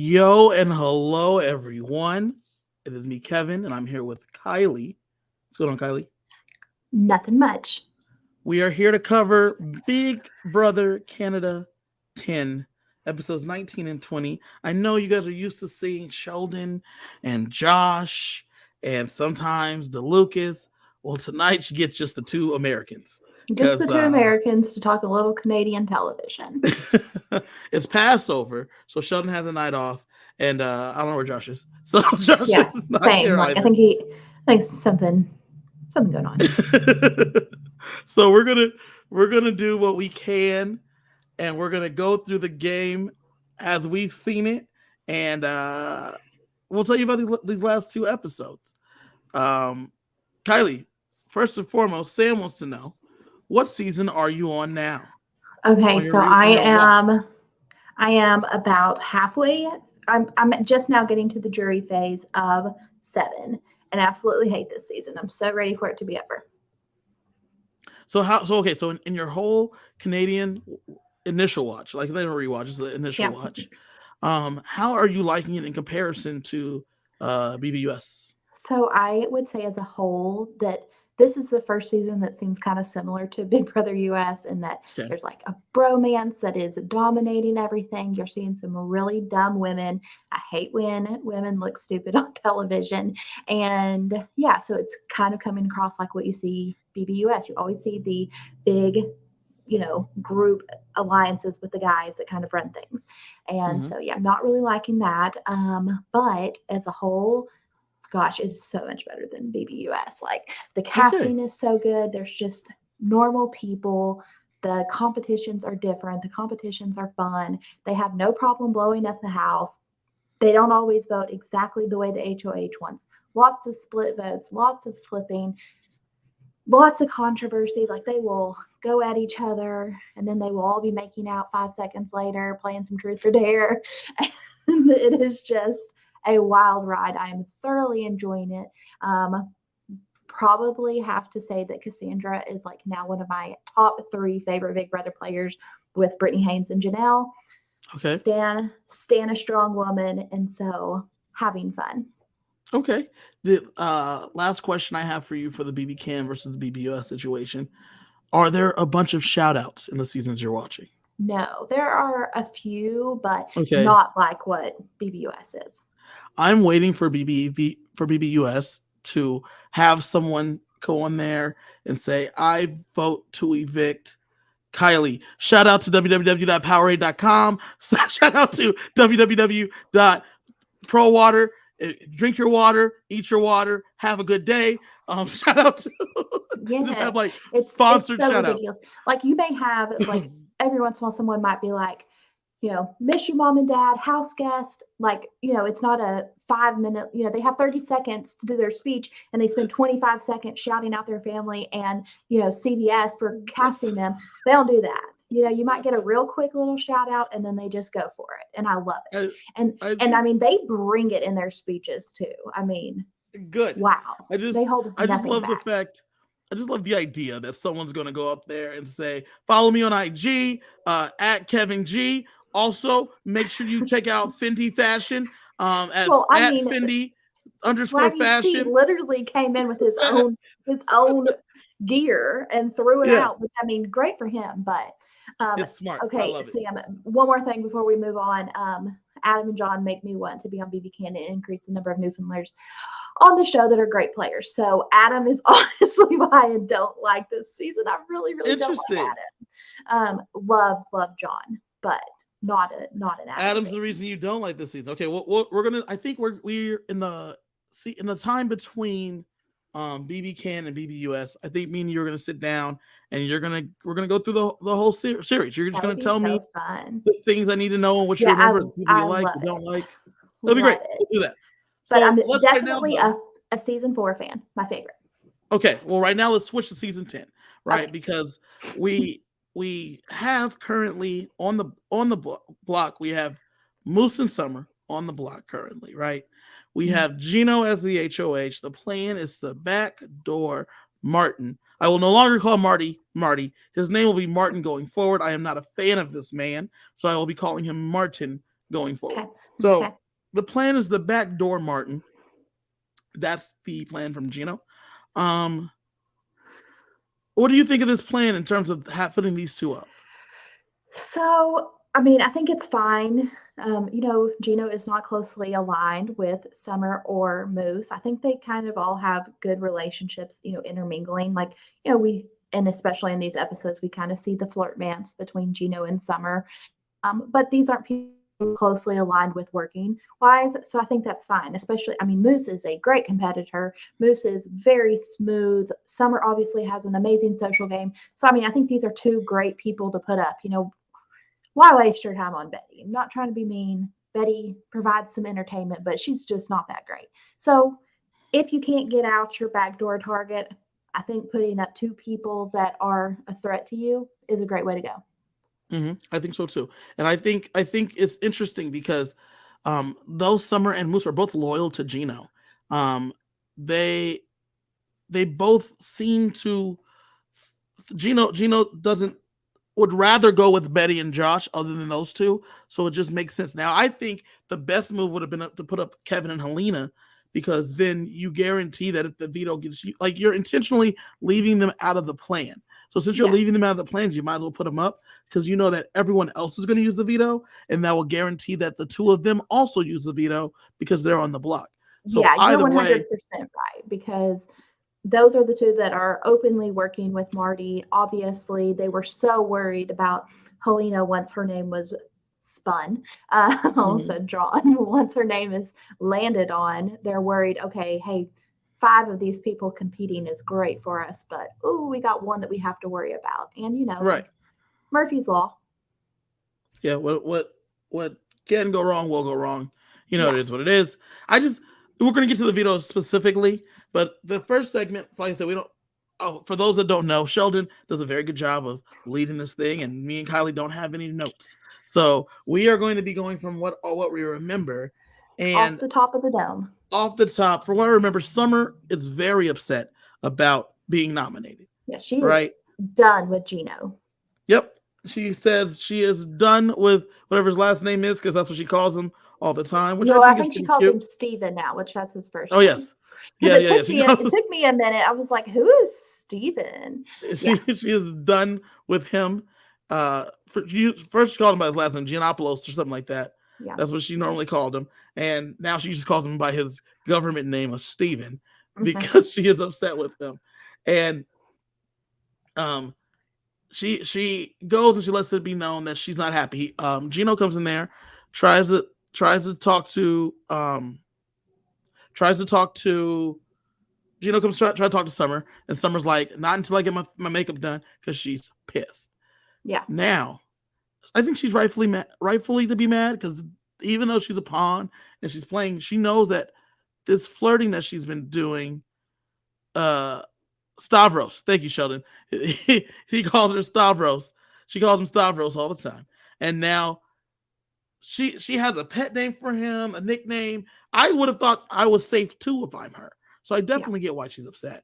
Yo and hello, everyone. It is me, Kevin, and I'm here with Kylie. What's going on, Kylie? Nothing much. We are here to cover Big Brother Canada 10, episodes 19 and 20. I know you guys are used to seeing Sheldon and Josh and sometimes DeLucas. Well, tonight you get just the two Americans. Just the Because two Americans to talk a little Canadian television. it's Passover, so Sheldon has a night off, and I don't know where Josh is. So Josh Yeah, is not same. here Like either. I think something going on. So we're gonna do what we can, and we're gonna go through the game as we've seen it, and we'll tell you about these last two episodes. Kylie, first and foremost, Sam wants to know, what season are you on now? Okay, On so your walk? I am about halfway. I'm just now getting to the jury phase of 7, and absolutely hate this season. I'm so ready for it to be over. So in your whole Canadian initial watch, like they don't rewatch, it's the initial Yeah. watch. How are you liking it in comparison to BBUS? So I would say as a whole that this is the first season that seems kind of similar to Big Brother US in that Okay. there's like a bromance that is dominating everything. You're seeing some really dumb women. I hate when women look stupid on television. And yeah, so it's kind of coming across like what you see BBUS. You always see the big, group alliances with the guys that kind of run things. And Mm-hmm. so yeah, I'm not really liking that. But as a whole, gosh, it's so much better than BBUS. Like the Okay. casting is so good. There's just normal people. The competitions are different. The competitions are fun. They have no problem blowing up the house. They don't always vote exactly the way the HOH wants. Lots of split votes, lots of flipping, lots of controversy. Like they will go at each other and then they will all be making out 5 seconds later, playing some truth or dare. And it is just a wild ride. I am thoroughly enjoying it. Probably have to say that Cassandra is like now one of my top 3 favorite Big Brother players with Brittany Haynes and Janelle. Okay. Stan a strong woman, and so having fun. Okay. The last question I have for you for the BB Can versus the BBUS situation: are there a bunch of shout outs in the seasons you're watching? No, there are a few, but Okay. not like what BBUS is. I'm waiting for BBUS to have someone go on there and say, I vote to evict Kylie. Shout out to www.powerade.com. Shout out to www.prowater. Drink your water, eat your water, have a good day. Shout out to just have like it's sponsored so shout ridiculous. outs. Like you may have like every once in a while someone might be like, miss your mom and dad, house guest. Like, it's not a 5 minute, they have 30 seconds to do their speech and they spend 25 seconds shouting out their family and, CBS for casting them. They don't do that. You might get a real quick little shout out and then they just go for it. And I love it. I mean, they bring it in their speeches too. I mean, good. Wow. They hold I just nothing love back. the fact. I just love the idea that someone's going to go up there and say, "Follow me on IG at Kevin G." Also, make sure you check out Fendi Fashion at Fendi _ Swaggy C fashion. literally came in with his own gear and threw it Yeah, out, which I mean, great for him. But it's smart. I okay, love it. Sam, one more thing before we move on. Adam and John make me want to be on BB Can and increase the number of Newfoundlanders on the show that are great players. So Adam is honestly why I don't like this season. I really, really don't like Adam. Love John, but not an Adam. Adam's the reason you don't like this season. Okay, well, we're gonna. I think we're in the time between BB Can and BBUS. I think me and you are gonna sit down and we're gonna go through the whole series. You're just gonna tell me fun. the things I need to know and what you remember, the people you like, you don't like. That'll be great. We'll do that. But so I'm let's definitely right now, a season 4 fan. My favorite. Okay, well, right now let's switch to season 10, right? Okay. Because we have currently on the block, we have Moose and Summer on the block currently, right? We have Gino as the HOH. The plan is the backdoor Martin. I will no longer call Marty. His name will be Martin going forward. I am not a fan of this man, so I will be calling him Martin going forward. Okay. So Okay. the plan is the back door, Martin. That's the plan from Gino. Um, what do you think of this plan in terms of putting these two up? So, I mean, I think it's fine. Gino is not closely aligned with Summer or Moose. I think they kind of all have good relationships, intermingling. Like, and especially in these episodes, we kind of see the flirtmance between Gino and Summer. But these aren't people closely aligned with working wise. So I think that's fine. Especially, I mean, Moose is a great competitor. Moose is very smooth. Summer obviously has an amazing social game. So, I mean, I think these are two great people to put up. Why waste your time on Betty? I'm not trying to be mean. Betty provides some entertainment, but she's just not that great. So if you can't get out your backdoor target, I think putting up two people that are a threat to you is a great way to go. I think so too, and I think it's interesting because though Summer and Moose are both loyal to Gino, um, they they both seem to Gino doesn't would rather go with Betty and Josh other than those two. So it just makes sense. Now I think the best move would have been to put up Kevin and Helena because then you guarantee that if the veto gives you like you're intentionally leaving them out of the plan. So since you're Yeah. leaving them out of the plans, you might as well put them up because you know that everyone else is going to use the veto, and that will guarantee that the two of them also use the veto because they're on the block. So Yeah, you're either way, 100% right because those are the two that are openly working with Marty. Obviously, they were so worried about Helena once her name was spun, mhm, also drawn. Once her name is landed on, they're worried, okay, hey, five of these people competing is great for us, but oh, we got one that we have to worry about. And, right. Murphy's Law. Yeah, what can go wrong will go wrong. You know Yeah. it is what it is. I just we're gonna get to the veto specifically, but the first segment, like I said, we don't. Oh, for those that don't know, Sheldon does a very good job of leading this thing, and me and Kylie don't have any notes, so we are going to be going from what we remember, Off and the top of the dome. off the top, from what I remember, Summer is very upset about being nominated. Yeah, she is Right? done with Gino. Yep. She says she is done with whatever his last name is because that's what she calls him all the time, which I I think is think she pretty calls cute. him Steven now, which that's his Oh first name. yes, Because yeah, yeah, yeah. She it calls took me a minute. I was like, who is Steven? Yeah, she is done with him. First she called him by his last name, Giannopoulos or something like that. yeah. That's what she normally called him, and now she just calls him by his government name of Steven Hmm. because she is upset with him, and um she goes and she lets it be known that she's not happy. Gino comes in there, tries to tries to talk to tries to talk to Gino comes try to talk to Summer, and Summer's like, not until I get my makeup done because she's pissed. Yeah, Now, I think she's rightfully to be mad because even though she's a pawn and she's playing, she knows that this flirting that she's been doing, uh, Stavros. Thank you, Sheldon. He calls her Stavros. She calls him Stavros all the time. And now she has a pet name for him, a nickname. I would have thought I was safe too if I'm her. So I yeah. definitely get why she's upset.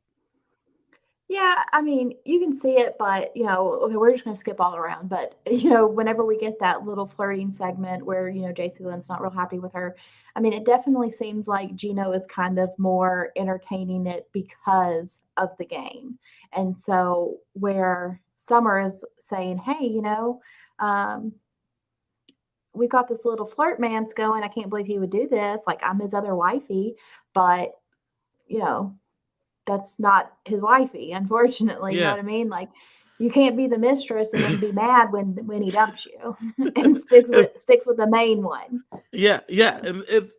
Yeah, I mean, you can see it, but okay, we're just gonna skip all around. But whenever we get that little flirting segment where JC Lynn's not real happy with her, I mean, it definitely seems like Gino is kind of more entertaining it because of the game, and so where Summer is saying, "Hey, um, we've got this little flirt man's going. I can't believe he would do this. Like I'm his other wifey, but you know." That's not his wifey, unfortunately, you know Yeah. what I mean? Like, you can't be the mistress and then be mad when he dumps you and sticks with the main one. Yeah, yeah,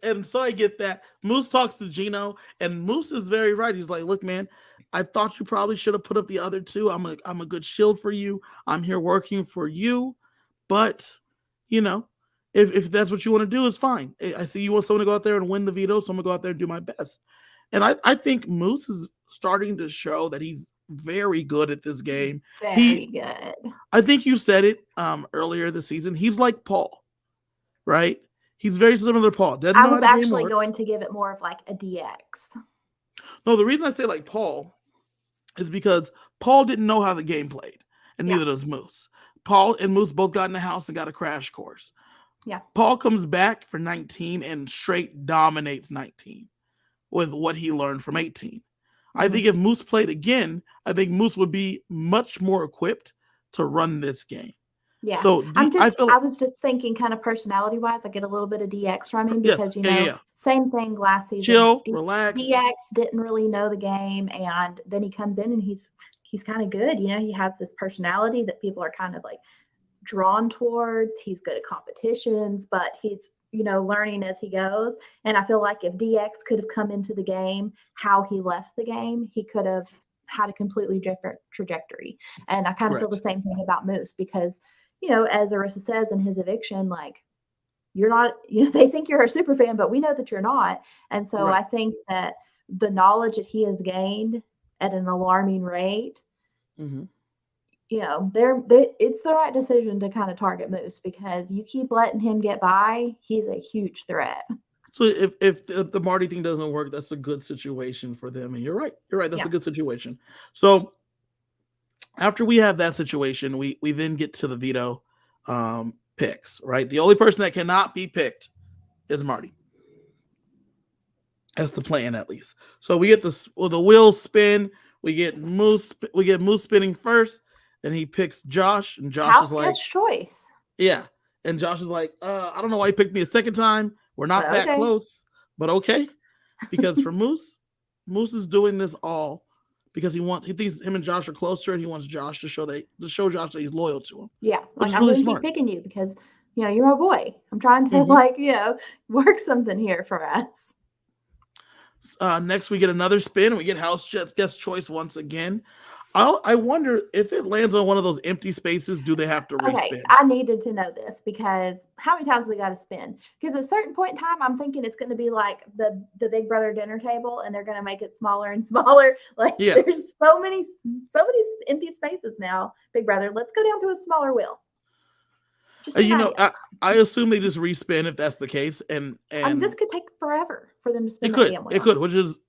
and so I get that. Moose talks to Gino, and Moose is very right. He's like, "Look, man, I thought you probably should have put up the other two. I'm a good shield for you. I'm here working for you, but you know, if that's what you want to do, it's fine. I see you want someone to go out there and win the veto, so I'm gonna go out there and do my best." And I think Moose is starting to show that he's very good at this game. Very He, good. I think you said it earlier this season. He's like Paul, right? He's very similar to Paul. Doesn't I know how was the game actually works. going to give it more of like a DX. No, the reason I say like Paul is because Paul didn't know how the game played, and Yeah, neither does Moose. Paul and Moose both got in the house and got a crash course. Yeah. Paul comes back for 19 and straight dominates 19 with what he learned from 18. I think if Moose played again, I think Moose would be much more equipped to run this game. Yeah. So I was just thinking kind of personality wise, I get a little bit of DX from him yes, because, yeah. same thing last season. Chill, relax. DX didn't really know the game, and then he comes in and he's kind of good. He has this personality that people are kind of like drawn towards. He's good at competitions, but he's, learning as he goes. And I feel like if DX could have come into the game how he left the game, he could have had a completely different trajectory. And I kind of feel the same thing about Moose because, as Arissa says in his eviction, like, you're not, they think you're a super fan, but we know that you're not. And so I think that the knowledge that he has gained at an alarming rate, it's the right decision to kind of target Moose because you keep letting him get by, he's a huge threat. So if the Marty thing doesn't work, that's a good situation for them. And you're right. That's a good situation. So after we have that situation, we then get to the veto picks, right? The only person that cannot be picked is Marty. That's the plan, at least. So we get the wheels spin. We get Moose spinning first, and he picks Josh, and Josh is like, choice. Yeah, and Josh is like, I don't know why he picked me a second time. We're not that close, but okay, because for Moose is doing this all because he thinks him and Josh are closer, and he wants Josh to show Josh that he's loyal to him. Yeah, like I'm going to keep picking you because you're my boy. I'm trying to work something here for us. Next, we get another spin, and we get house guest choice once again. I wonder if it lands on one of those empty spaces, do they have to respin? Okay, I needed to know this because how many times they got to spin? Because at a certain point in time, I'm thinking it's going to be like the Big Brother dinner table, and they're going to make it smaller and smaller. Like there's so many empty spaces now. Big Brother, let's go down to a smaller wheel. I assume they just respin if that's the case, and this could take forever for them to spin. It could,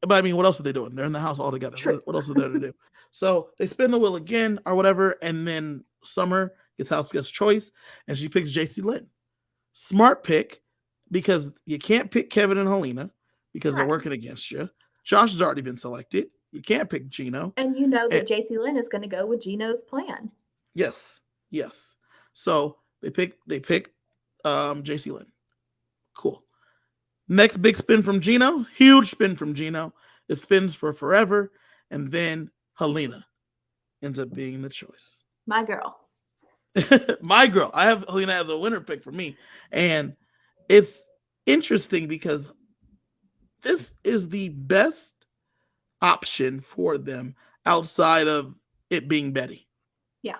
but I mean, what else are they doing? They're in the house all together. What else is there to do? So they spin the wheel again or whatever, and then Summer gets house guest choice, and she picks JC Lynn. Smart pick because you can't pick Kevin and Helena because they're working against you. Josh has already been selected. You can't pick Gino, and that JC Lynn is going to go with Gino's plan. Yes. So they pick JC Lynn. Cool. Next big spin from Gino. Huge spin from Gino. It spins for forever. And then Helena ends up being the choice. My girl. My girl. I have Helena as a winner pick for me. And it's interesting because this is the best option for them outside of it being Betty. Yeah.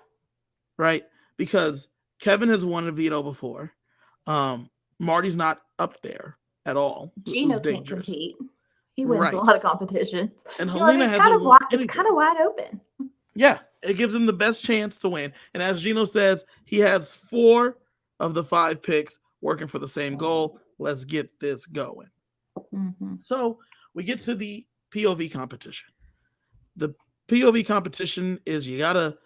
Right? Because Kevin has won a veto before. Marty's not up there at all. Gino can't compete. He wins a lot of competitions. And Helena has it's kind of wide open. Yeah, it gives him the best chance to win. And as Gino says, he has 4 of the 5 picks working for the same goal. Let's get this going. So we get to the POV competition. The POV competition is you gotta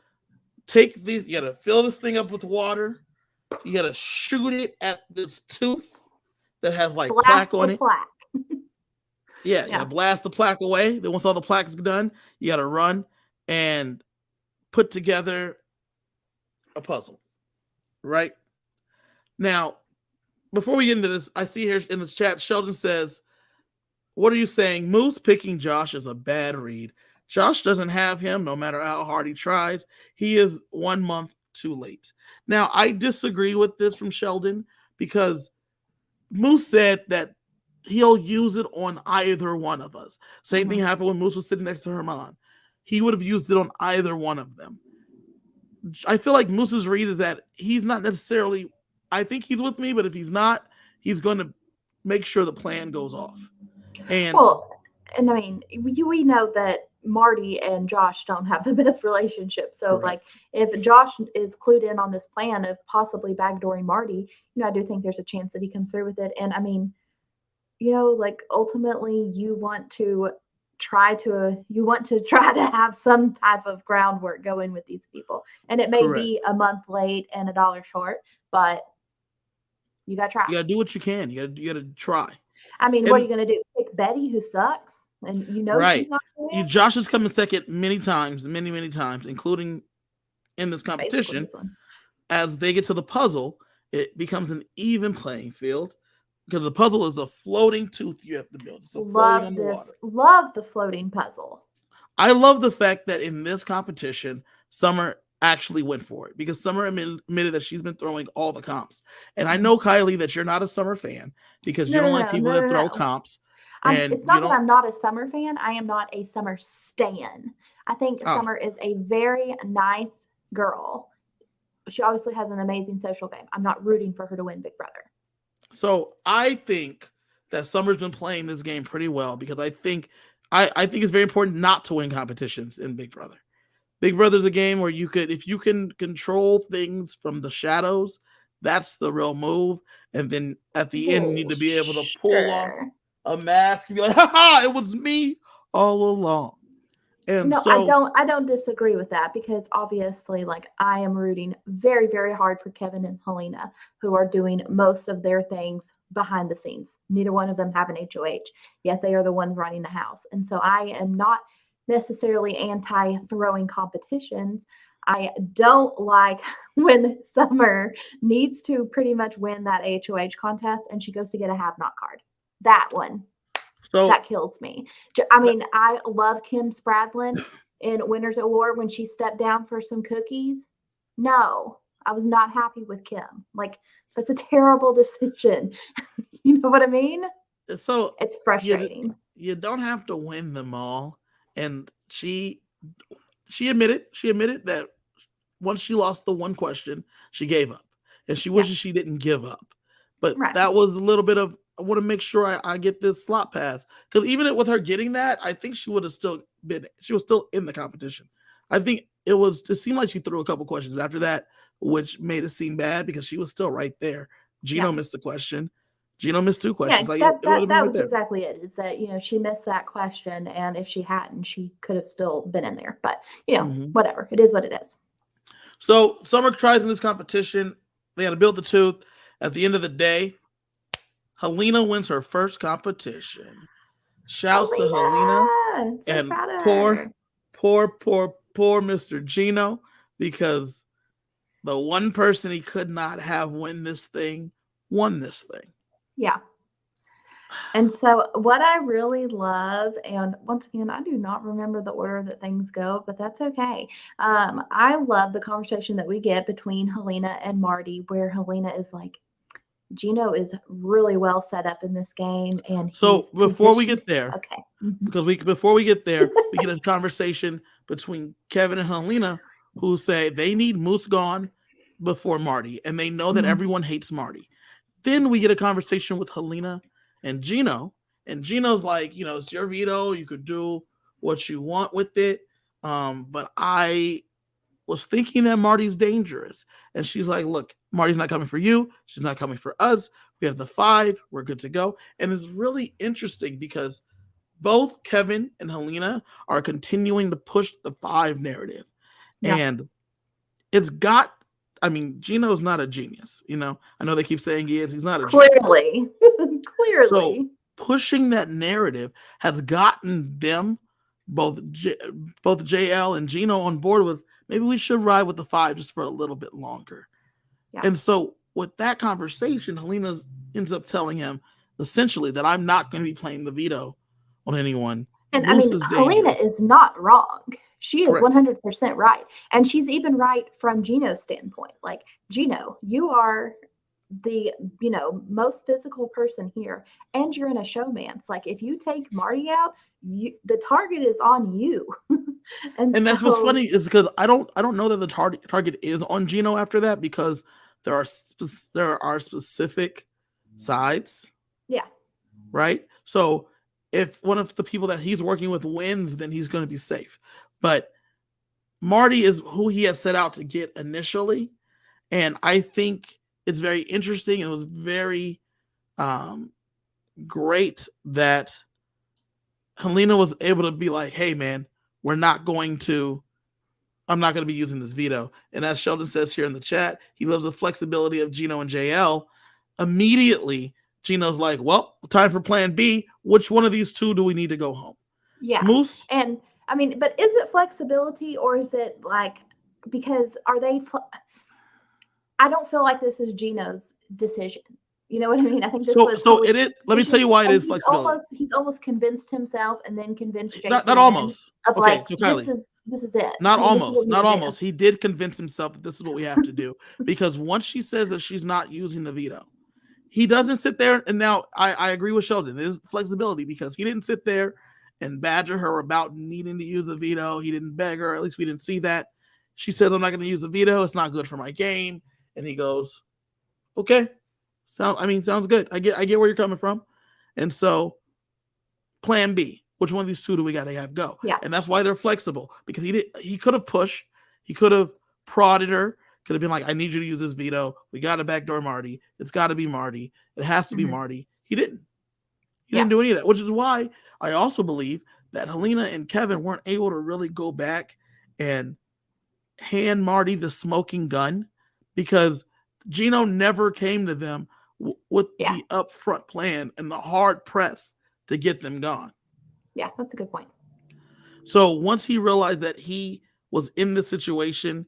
fill this thing up with water. You gotta shoot it at this tooth that has like plaque on it. Yeah, blast the plaque away. Then once all the plaque's done, you gotta run and put together a puzzle. Right? Now, before we get into this, I see here in the chat, Sheldon says, what are you saying? Moose picking Josh is a bad read. Josh doesn't have him no matter how hard he tries. He is 1 month too late. Now, I disagree with this from Sheldon because Moose said that he'll use it on either one of us. Same thing happened when Moose was sitting next to Herman. He would have used it on either one of them. I feel like Moose's read is that he's not necessarily, I think he's with me, but if he's not, he's going to make sure the plan goes off. And I mean, we know that Marty and Josh don't have the best relationship. So like if Josh is clued in on this plan of possibly backdooring Marty, I do think there's a chance that he comes through with it. And I mean, like ultimately you want to try to have some type of groundwork going with these people. And it may be a month late and $1 short, but You got to try. You gotta do what you can. You gotta try. I mean, what are And you going to do? Pick Betty, who sucks, and you know she's right, not going to win? Josh has come in second many times, many times, including in this Basically, competition. this one. As they get to the puzzle, it becomes an even playing field because the puzzle is a floating tooth you have to build. It's a floating on Love the this. water. Love the floating puzzle. I love the fact that in this competition, Summer actually went for it because Summer admitted that she's been throwing all the comps. And I know, Kylie, that you're not a Summer fan because you No, don't no, like no, people no, that no, throw no. comps. And It's you not that don't. I'm not a Summer fan. I am not a Summer stan. I think Oh, Summer is a very nice girl. She obviously has an amazing social game. I'm not rooting for her to win Big Brother. so I think that Summer's been playing this game pretty well because I think it's very important not to win competitions in Big Brother. Big Brother's a game where if you can control things from the shadows, that's the real move. And then at the end, you need Well, to be able to pull off sure. a mask and be like, ha, it was me all along. And No, so, I don't disagree with that because obviously, like, I am rooting very, very hard for Kevin and Helena, who are doing most of their things behind the scenes. Neither one of them have an HOH, yet they are the ones running the house. And so I am not necessarily anti throwing competitions. I don't like when Summer needs to pretty much win that HOH contest and she goes to get a have not card. That one so that kills me. I mean, I love Kim Spradlin in Winners at War when she stepped down for some cookies. No, I was not happy with Kim. Like, that's a terrible decision. You know what I mean? so It's you frustrating. you don't have to win them all. And she admitted that once she lost the one question, she gave up. And she Yeah, wishes she didn't give up. But right. that was a little bit of, I want to make sure I get this slot pass. Because even with her getting that, I think she was still in the competition. I think it seemed like she threw a couple questions after that, which made it seem bad because she was still right there. Yeah. Gino missed a question. Gino missed two Yeah, questions. Like that it would that have been that right was there. exactly it. Is that, she missed that question, and if she hadn't, she could have still been in there. But, Mhm. whatever. It is what it is. So Summer tries in this competition. They had to build the tooth. At the end of the day, Helena wins her first competition. Shouts to Helena Helena! So and proud of poor, her. poor Mr. Gino, because the one person he could not have win this thing won this thing. Yeah. And so, what I really love, and once again, I do not remember the order that things go, but that's okay. I love the conversation that we get between Helena and Marty, where Helena is like, Gino is really well set up in this game, and So he's before we positioned. get there, Okay. before we get there, we get a conversation between Kevin and Helena who say they need Moose gone before Marty, and they know that Mhm. everyone hates Marty. Then we get a conversation with Helena and Gino, and Gino's like, it's your veto. You could do what you want with it. But I was thinking that Marty's dangerous. And she's like, look, Marty's not coming for you. She's not coming for us. We have the 5. We're good to go. And it's really interesting because both Kevin and Helena are continuing to push the 5 narrative. Yeah. And Gino's not a genius. I know they keep saying he is. He's not a genius. Clearly. So Clearly. pushing that narrative has gotten them, both JL and Gino, on board with maybe we should ride with the 5 just for a little bit longer. Yeah. And so with that conversation, Helena ends up telling him essentially that I'm not going to be playing the veto on anyone. And Moose is Helena dangerous. is not wrong. She is Correct. 100% right. And she's even right from Gino's standpoint. Like, Gino, you are the, most physical person here, and you're in a showmance. Like, if you take Marty out, the target is on you. And that's what's funny is because I don't know that the target is on Gino after that, because there are specific sides. Yeah. Right? So if one of the people that he's working with wins, then he's going to be safe. But Marty is who he has set out to get initially. And I think it's very interesting. It was very great that Helena was able to be like, hey, man, I'm not going to be using this veto. And as Sheldon says here in the chat, he loves the flexibility of Gino and JL. immediately Gino's like, well, time for plan B. Which one of these two do we need to go home? Yeah. Moose? And I mean, but is it flexibility or is it like, because are they, I don't feel like this is Gino's decision. You know what I mean? I think this So was it is. Let me tell you why it and is flexibility. he's almost convinced himself and then convinced Not JC Lynn almost. of Okay, like, so Kylie, this is it. not I mean, this is what almost, we not need to do. almost. He did convince himself that this is what we have to do, because once she says that she's not using the veto, he doesn't sit there. And now I agree with Sheldon. There's flexibility, because he didn't sit there and badger her about needing to use the veto. He didn't beg her. At least we didn't see that. She says, I'm not going to use the veto. It's not good for my game. And he goes, okay. Sounds good. I get where you're coming from. And so plan B, which one of these two do we got to have go? Yeah. And that's why they're flexible, because he could have pushed, he could have prodded her, could have been like, I need you to use this veto. We got to backdoor Marty. It's got to be Marty. It has to be Marty. He didn't. He didn't do any of that, which is why I also believe that Helena and Kevin weren't able to really go back and hand Marty the smoking gun, because Gino never came to them with the upfront plan and the hard press to get them gone. Yeah, that's a good point. So once he realized that he was in the situation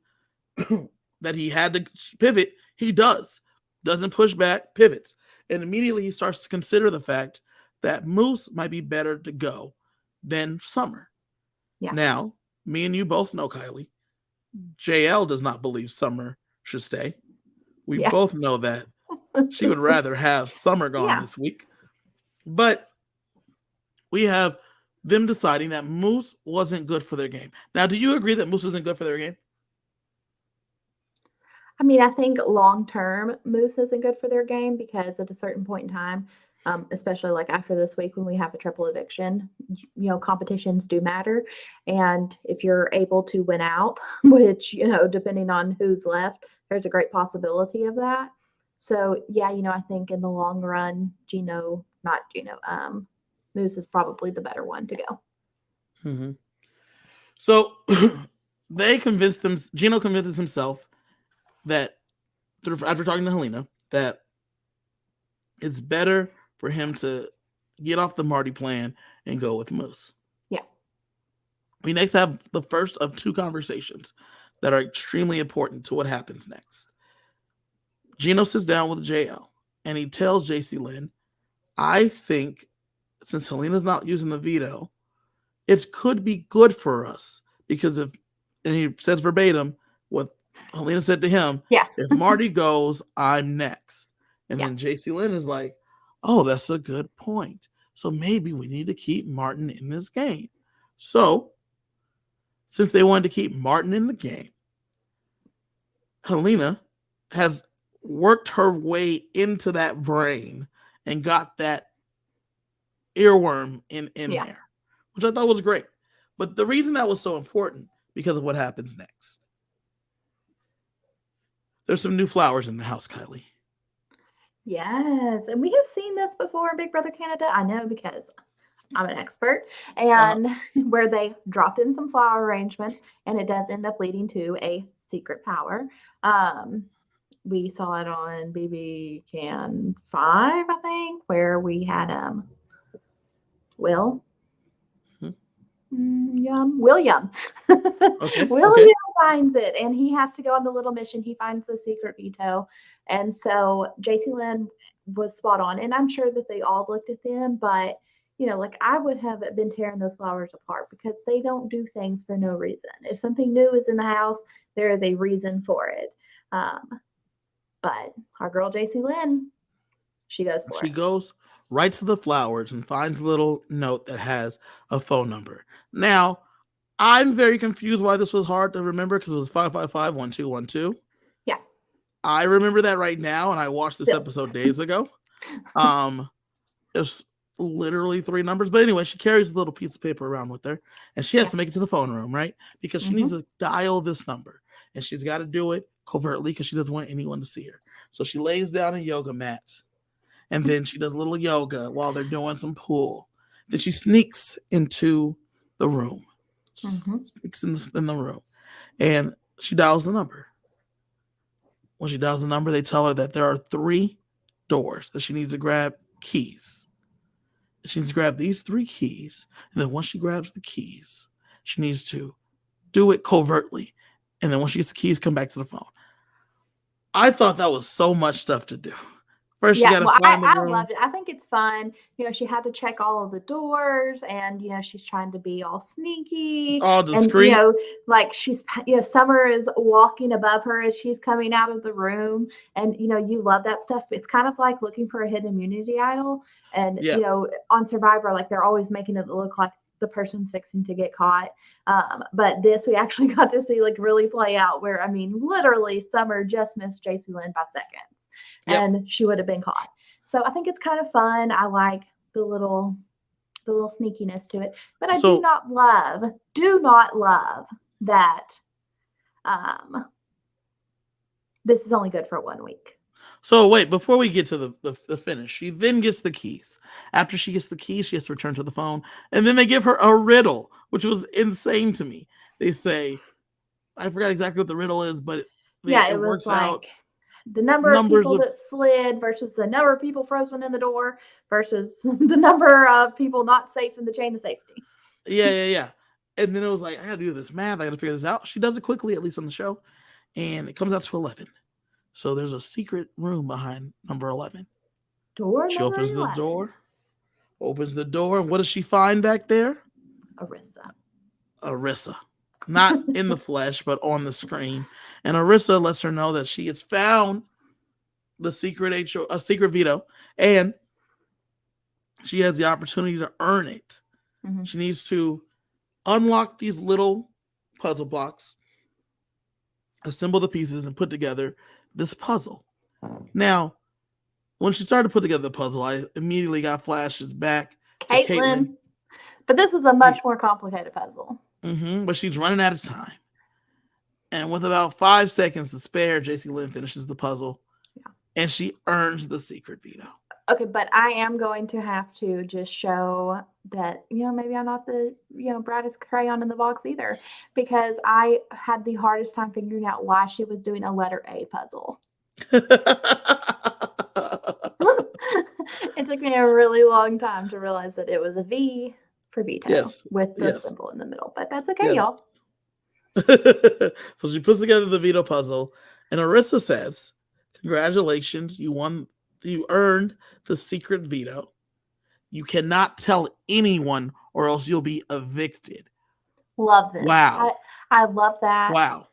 that he had to pivot, he doesn't push back, pivots. And immediately he starts to consider the fact that Moose might be better to go than Summer. Yeah. Now, me and you both know, Kylie, JL does not believe Summer should stay. We both know that she would rather have Summer gone this week. But we have them deciding that Moose wasn't good for their game. Now, do you agree that Moose isn't good for their game? I mean, I think long term, Moose isn't good for their game, because at a certain point in time, especially like after this week when we have a triple eviction, you know, competitions do matter. And if you're able to win out, which, you know, depending on who's left, there's a great possibility of that. So, yeah, you know, I think in the long run, Moose is probably the better one to go. Mm-hmm. So Gino convinces himself that, after talking to Helena, that it's better for him to get off the Marty plan and go with Moose. Yeah. We next have the first of two conversations that are extremely important to what happens next. Gino sits down with JL and he tells JC Lynn, I think since Helena's not using the veto, it could be good for us, because and he says verbatim what Helena said to him, if Marty goes, I'm next. And then JC Lynn is like, oh, that's a good point. So maybe we need to keep Martin in this game. So since they wanted to keep Martin in the game, Helena has worked her way into that brain and got that earworm in there, which I thought was great. But the reason that was so important, because of what happens next. There's some new flowers in the house, Kylie. Yes, and we have seen this before in Big Brother Canada. I know, because I'm an expert. And where they dropped in some flower arrangements, and it does end up leading to a secret power. We saw it on BB Can 5, I think, where we had William. Okay. William finds it, and he has to go on the little mission. He finds the secret veto. And so JC Lynn was spot on. And I'm sure that they all looked at them, but, you know, like, I would have been tearing those flowers apart, because they don't do things for no reason. If something new is in the house, there is a reason for it. But our girl JC Lynn, she goes for it. She goes right to the flowers and finds a little note that has a phone number. Now, I'm very confused why this was hard to remember, because it was 555-1212. Yeah. I remember that right now, and I watched this episode days ago. It's literally 3 numbers. But anyway, she carries a little piece of paper around with her, and she has to make it to the phone room, right? Because she needs to dial this number, and she's got to do it covertly because she doesn't want anyone to see her. So she lays down a yoga mat, and then she does a little yoga while they're doing some pool. Then she sneaks into the room. Sneaks in the room, and she dials the number. When she dials the number, they tell her that there are 3 doors that she needs to grab keys. She needs to grab these 3 keys. And then once she grabs the keys, she needs to do it covertly. And then once she gets the keys, come back to the phone. I thought that was so much stuff to do. First, you Yeah, got to well, find the I room. loved it. I think it's fun. She had to check all of the doors and, she's trying to be all sneaky All and, discreet. like Summer is walking above her as she's coming out of the room. And, you love that stuff. It's kind of like looking for a hidden immunity idol. And, Yeah. on Survivor, like they're always making it look like the person's fixing to get caught. But this, we actually got to see like really play out where, I mean, literally Summer just missed JC Lynn by seconds. Yep. And she would have been caught. So I think it's kind of fun. I like the little sneakiness to it. But I do not love that this is only good for 1 week. So wait, before we get to the finish, she then gets the keys. After she gets the keys, she has to return to the phone. And then they give her a riddle, which was insane to me. They say, I forgot exactly what the riddle is, but it works like out. The number of people that slid versus the number of people frozen in the door versus the number of people not safe in the chain of safety. Yeah. And then it was like, I gotta do this math. I gotta figure this out. She does it quickly, at least on the show. And it comes out to 11. So there's a secret room behind number 11. She opens the door. And what does she find back there? Arissa. Not in the flesh, but on the screen. And Arissa lets her know that she has found the secret veto, and she has the opportunity to earn it. Mm-hmm. She needs to unlock these little puzzle blocks, assemble the pieces, and put together this puzzle. Now, when she started to put together the puzzle, I immediately got flashes back to Caitlin. But this was a much more complicated puzzle. Mm-hmm, but she's running out of time. And with about 5 seconds to spare, JC Lynn finishes the puzzle. Yeah. And she earns the secret veto. Okay, but I am going to have to just show that, maybe I'm not the, brightest crayon in the box either, because I had the hardest time figuring out why she was doing a letter A puzzle. It took me a really long time to realize that it was a V for veto with the symbol in the middle, but that's okay, y'all. So she puts together the veto puzzle, and Arissa says, congratulations, you earned the secret veto. You cannot tell anyone or else you'll be evicted. Love this. Wow. I love that. Wow.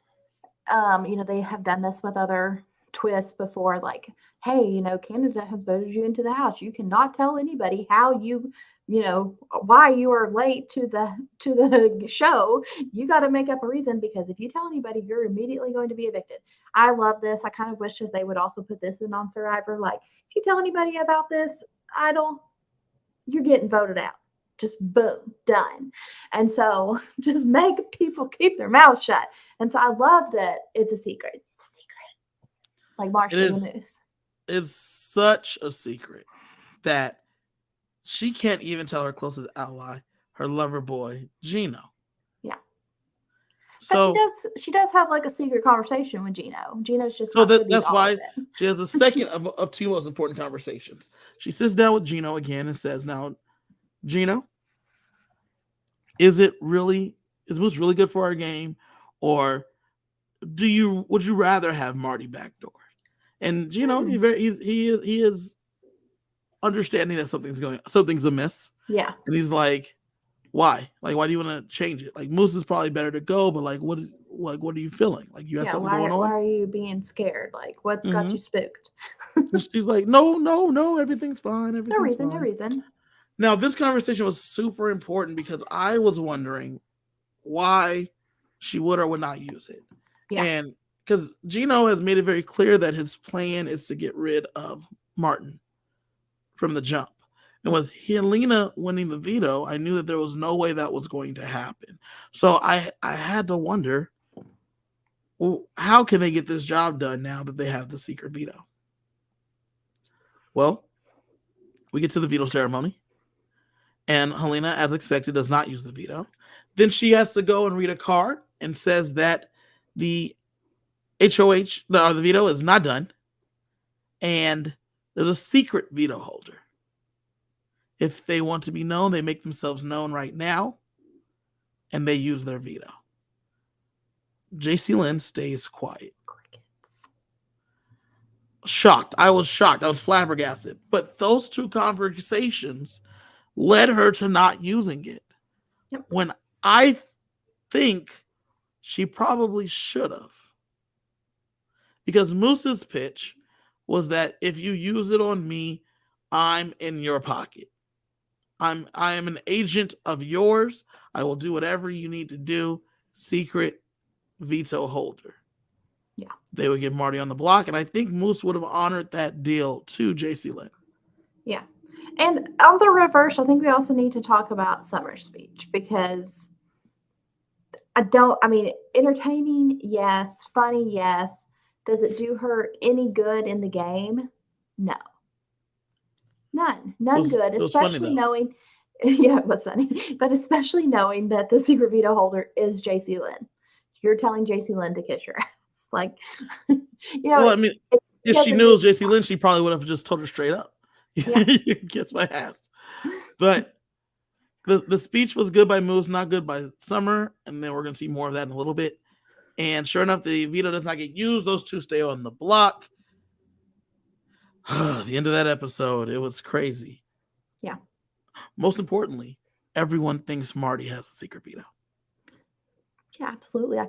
They have done this with other twists before, like, hey, Canada has voted you into the House. You cannot tell anybody how why you are late to the show. You got to make up a reason, because if you tell anybody, you're immediately going to be evicted. I love this. I kind of wish that they would also put this in on Survivor. Like, if you tell anybody about this idol, you're getting voted out. Just boom, done. And so just make people keep their mouths shut. And so I love that it's a secret. It's a secret. Like Marsha and the Moose. It's such a secret that she can't even tell her closest ally, her lover boy, Gino. Yeah. So but she does have like a secret conversation with Gino. Gino's just that's why she has the second of 2 most important conversations. She sits down with Gino again and says, now, Gino, is Moose really good for our game, or would you rather have Marty backdoor? And Gino, he is understanding that something's amiss. Yeah. And he's like, why? Like, why do you want to change it? Like, Moose is probably better to go, but what are you feeling? Like, you have something going on? Why are you being scared? Like, what's got you spooked? She's like, no, everything's fine. No reason. Now, this conversation was super important because I was wondering why she would or would not use it. Yeah. And because Gino has made it very clear that his plan is to get rid of Martin from the jump. And with Helena winning the veto, I knew that there was no way that was going to happen. So I had to wonder, well, how can they get this job done now that they have the secret veto? Well, we get to the veto ceremony, and Helena, as expected, does not use the veto. Then she has to go and read a card and says that the the veto is not done, and There's a secret veto holder. If they want to be known, they make themselves known right now, and they use their veto. JC Lynn stays quiet. Crickets. Shocked. I was shocked. I was flabbergasted. But those two conversations led her to not using it. Yep. When I think she probably should have. Because Moose's pitch was that if you use it on me, I'm in your pocket. I am an agent of yours. I will do whatever you need to do. Secret veto holder. Yeah. They would get Marty on the block, and I think Moose would have honored that deal to JC Lynn. Yeah. And on the reverse, I think we also need to talk about Summer's speech, because entertaining, yes. Funny, yes. Does it do her any good in the game? No. None good, especially knowing, yeah, it was funny, but especially knowing that the secret veto holder is JC Lynn. You're telling JC Lynn to kiss your ass. Like, well, I mean, if she knew JC Lynn, she probably would have just told her straight up. Yeah. You kiss my ass. But the speech was good by Moose, not good by Summer, and then we're going to see more of that in a little bit. And sure enough, the veto does not get used. Those two stay on the block. The end of that episode, it was crazy. Yeah. Most importantly, everyone thinks Marty has a secret veto. Yeah, absolutely. I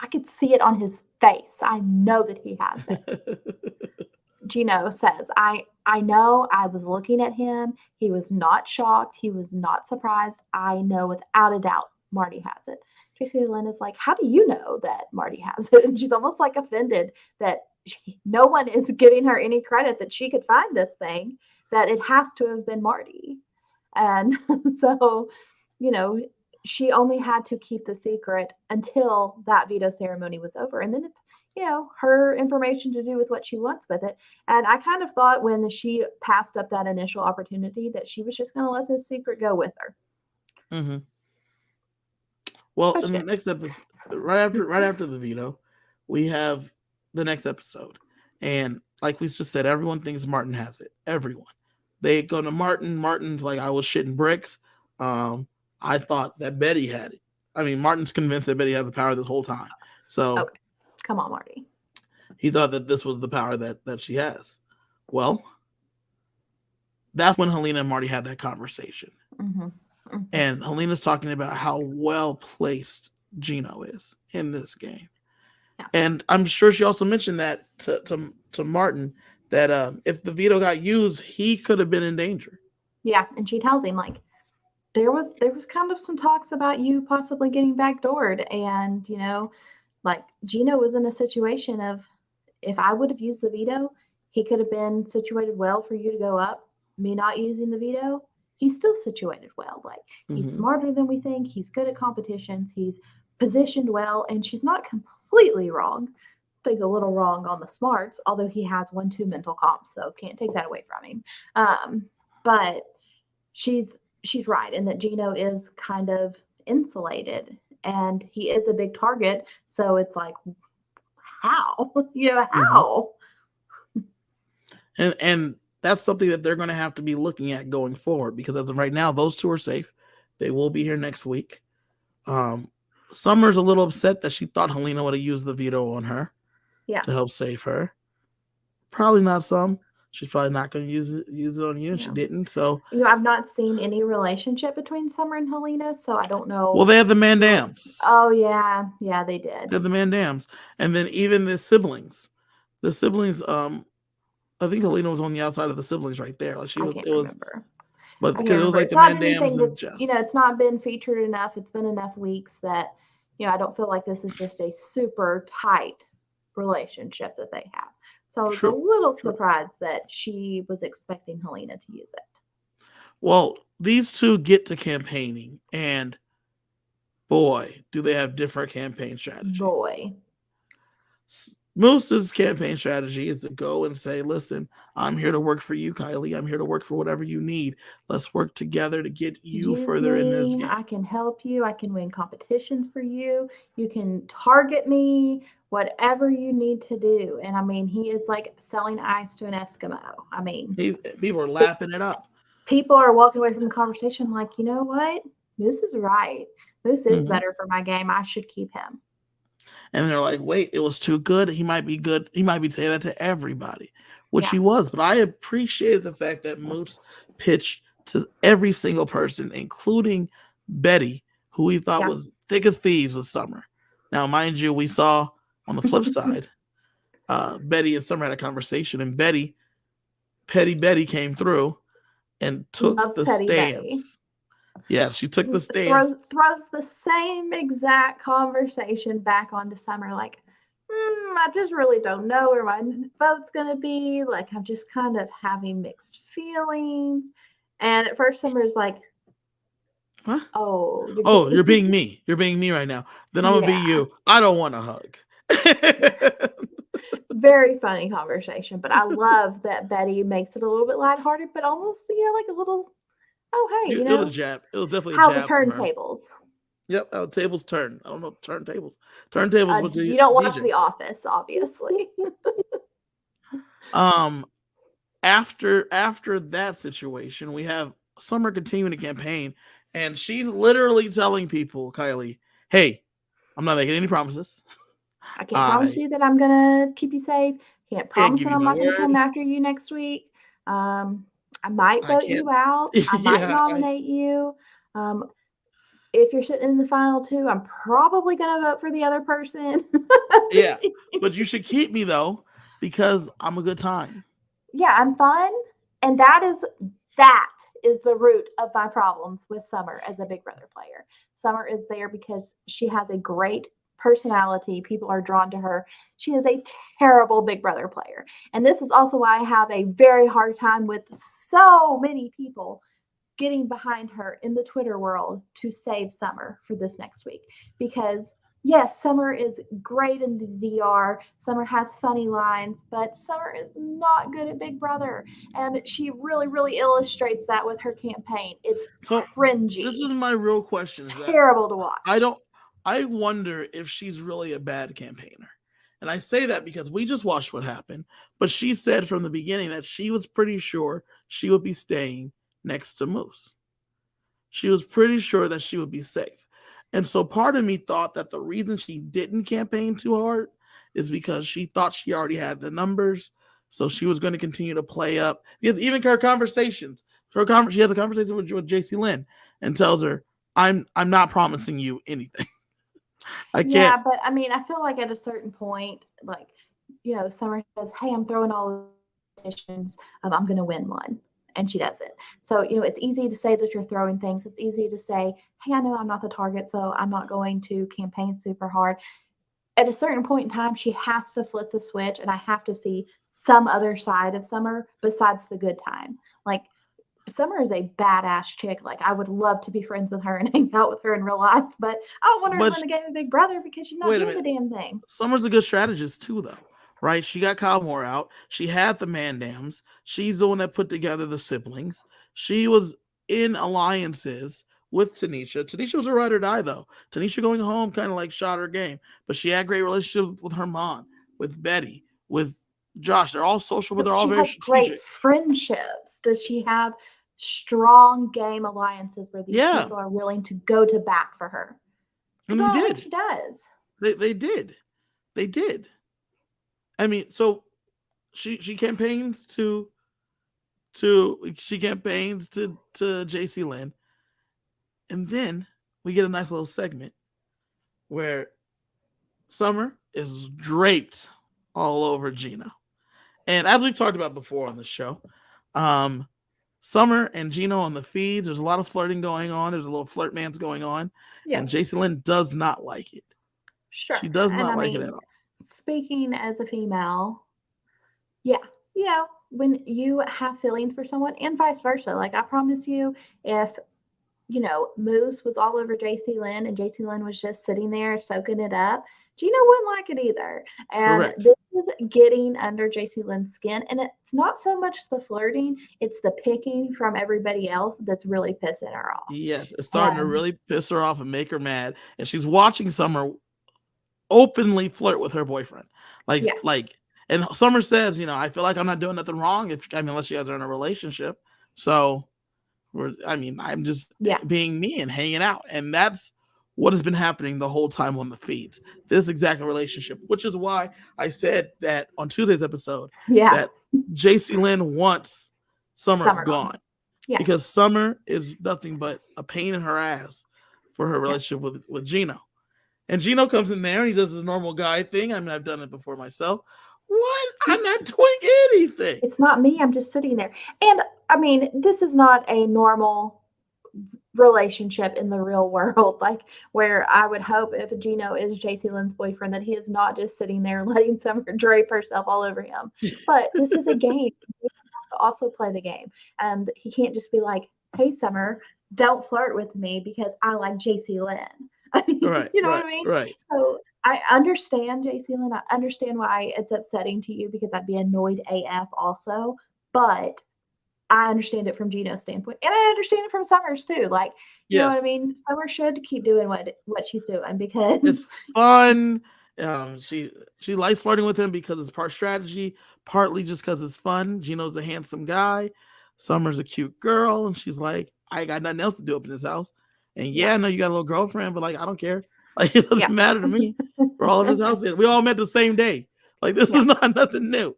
could see it on his face. I know that he has it. Gino says, I know. I was looking at him. He was not shocked. He was not surprised. I know without a doubt Marty has it. JC Lynn is like, how do you know that Marty has it? And she's almost like offended that no one is giving her any credit that she could find this thing, that it has to have been Marty. And so, she only had to keep the secret until that veto ceremony was over. And then it's, her information to do with what she wants with it. And I kind of thought when she passed up that initial opportunity that she was just going to let this secret go with her. Mm-hmm. Well, in the next episode, right after the veto, we have the next episode. And like we just said, everyone thinks Martin has it. Everyone. They go to Martin. Martin's like, I was shitting bricks. I thought that Betty had it. I mean, Martin's convinced that Betty has the power this whole time. So, okay. Come on, Marty. He thought that this was the power that she has. Well, that's when Helena and Marty had that conversation. Mm-hmm. Mm-hmm. And Helena's talking about how well placed Gino is in this game. Yeah. And I'm sure she also mentioned that to Martin, that if the veto got used, he could have been in danger. Yeah, and she tells him, like, there was kind of some talks about you possibly getting backdoored, and like, Gino was in a situation of, if I would have used the veto, he could have been situated well for you to go up. Me not using the veto, he's still situated well. Like, he's smarter than we think. He's good at competitions. He's positioned well, and she's not completely wrong. I think a little wrong on the smarts, although he has 1-2 mental comps, so can't take that away from him. But she's right in that Gino is kind of insulated, and he is a big target. So it's like, how? How? And that's something that they're going to have to be looking at going forward, because as of right now, those two are safe. They will be here next week. Summer's a little upset that she thought Helena would have used the veto on her to help save her. Probably not some. She's probably not going to use it on you, and she didn't. So I've not seen any relationship between Summer and Helena, so I don't know. Well, they have the Mandams. Oh yeah, they did. They have the Mandams, and then even the siblings. The siblings. I think Helena was on the outside of the siblings right there. Like, she was. It was. Remember. But because it was like the Mandams and Jess. It's not been featured enough. It's been enough weeks that I don't feel like this is just a super tight relationship that they have. So I was a little surprised that she was expecting Helena to use it. Well, these two get to campaigning, and boy, do they have different campaign strategies. Boy. Moose's campaign strategy is to go and say, listen, I'm here to work for you, Kylie. I'm here to work for whatever you need. Let's work together to get you further in this game. I can help you. I can win competitions for you. You can target me. whatever you need to do. And I mean, he is like selling ice to an Eskimo. I mean, People are lapping it up. people are walking away from the conversation like, you know what? Moose is right. Moose is Hmm. better for my game. I should keep him. And they're like, wait, it was too good. He might be good. He might be saying that to everybody, which Yeah. he was. But I appreciated the fact that Moose pitched to every single person, including Betty, who he thought Yeah. was thick as thieves with Summer. Now, mind you, we saw on the flip side, Betty and Summer had a conversation, and Petty Betty came through and took Love the Petty Betty. stance. Yeah, she took the stance. Throws the same exact conversation back onto Summer, like, I just really don't know where my vote's gonna be. Like, I'm just kind of having mixed feelings. And at first, Summer's like, Huh? "Oh, Oh, you're being me. You're being me right now. Then I'm gonna be yeah." you. I don't want a hug. Very funny conversation, but I love that Betty makes it a little bit lighthearted, but almost, like a little, oh, hey, It was a jab. It was definitely a how the jab from her. turntables. Yep, how the tables turn. I don't know turntables. Turntables with the You don't watch DJ. The Office, obviously. Um, after that situation, we have Summer continuing to campaign, and she's literally telling people, Kylie, "Hey, I'm not making any promises. I can't promise I you that I'm gonna keep you safe. Can't can't promise give that you I'm my not gonna word. come after you next week. I might I vote can't." you out. I might Yeah, nominate you. Um, if you're sitting in the final two, I'm probably gonna vote for the other person. yeah. But you should keep me though, because I'm a good time. Yeah, I'm fun, and that is the root of my problems with Summer as a Big Brother player. Summer is there because she has a great personality. People are drawn to her. She is a terrible Big Brother player. And this is also why I have a very hard time with so many people getting behind her in the Twitter world to save Summer for this next week. Because yes, Summer is great in the DR. Summer has funny lines, but Summer is not good at Big Brother. And she really, really illustrates that with her campaign. It's So this is cringy. my real question: It's is that terrible to I watch. don't. I wonder if she's really a bad campaigner. And I say that because we just watched what happened. But she said from the beginning that she was pretty sure she would be staying next to Moose. She was pretty sure that she would be safe. And so part of me thought that the reason she didn't campaign too hard is because she thought she already had the numbers. So she was going to continue to play up. Because even her conversations, she had the conversation with JC Lynn and tells her, I'm not promising you anything. I can't. Yeah, but I mean, I feel like at a certain point, like, Summer says, "Hey, I'm throwing all the competitions. I'm going to win one." And she does it. So, it's easy to say that you're throwing things. It's easy to say, "Hey, I know I'm not the target, so I'm not going to campaign super hard." At a certain point in time, she has to flip the switch, and I have to see some other side of Summer besides the good time. Like, Summer is a badass chick. Like, I would love to be friends with her and hang out with her in real life, but I don't want her to But win the game of Big Brother because she's not wait a doing the minute. damn thing. Summer's a good strategist too, though, right? She got Kyle Moore out. She had the man dams. She's the one that put together the siblings. She was in alliances with Tanisha. Tanisha was a ride or die, though. Tanisha going home kind of like shot her game, but she had great relationships with her mom, with Betty, with Josh. They're all social, but they're But all she very has great strategic. friendships. Does she have strong game alliances where these Yeah, people are willing to go to bat for her? and Because I they don't think did. she does. They did. They did. I mean, so she campaigns to JC Lynn. And then we get a nice little segment where Summer is draped all over Gino. And as we've talked about before on the show, um, Summer and Gino on the feeds, there's a lot of flirting going on. There's a little flirt mans going on. Yeah, And JC Lynn does not like it. sure. She does And not I like it mean, at all. speaking as a female, yeah, when you have feelings for someone and vice versa, like I promise you, if Moose was all over JC Lynn and JC Lynn was just sitting there soaking it up, Gina wouldn't like it either. And Correct. this is getting under JC Lynn's skin. And it's not so much the flirting, it's the picking from everybody else that's really pissing her off. Yes, it's starting to And really piss her off and make her mad. And she's watching Summer openly flirt with her boyfriend. Yeah. And Summer says, I feel like I'm not doing nothing wrong unless you guys are in a relationship. So I'm just Yeah. being me and hanging out. And that's what has been happening the whole time on the feeds. This exact relationship, which is why I said that on Tuesday's episode Yeah. that JC Lynn wants Summer Summer gone. gone. Yeah. Because Summer is nothing but a pain in her ass for her Yeah. relationship with Gino. And Gino comes in there and he does his normal guy thing. I mean, I've done it before myself. What? I'm not doing anything. It's not me. I'm just sitting there. And I mean, this is not a normal relationship in the real world, like where I would hope if Gino is JC Lynn's boyfriend that he is not just sitting there letting Summer drape herself all over him. But this is a game. He has to also play the game. And he can't just be like, hey, Summer, don't flirt with me because I like JC Lynn. I mean, Right, you know right, what I mean? right. So I understand JC Lynn. I understand why it's upsetting to you because I'd be annoyed AF also. But I understand it from Gino's standpoint, and I understand it from Summer's too. Like, you know Yeah, what I mean? Summer should keep doing what she's doing because it's fun. She likes flirting with him because it's part strategy, partly just because it's fun. Gino's a handsome guy. Summer's a cute girl, and she's like, I ain't got nothing else to do up in this house. And yeah, yeah, I know you got a little girlfriend, but like I don't care. Like it doesn't yeah, matter to me. We're all in this house. We all met the same day. Like this yeah, is not nothing new.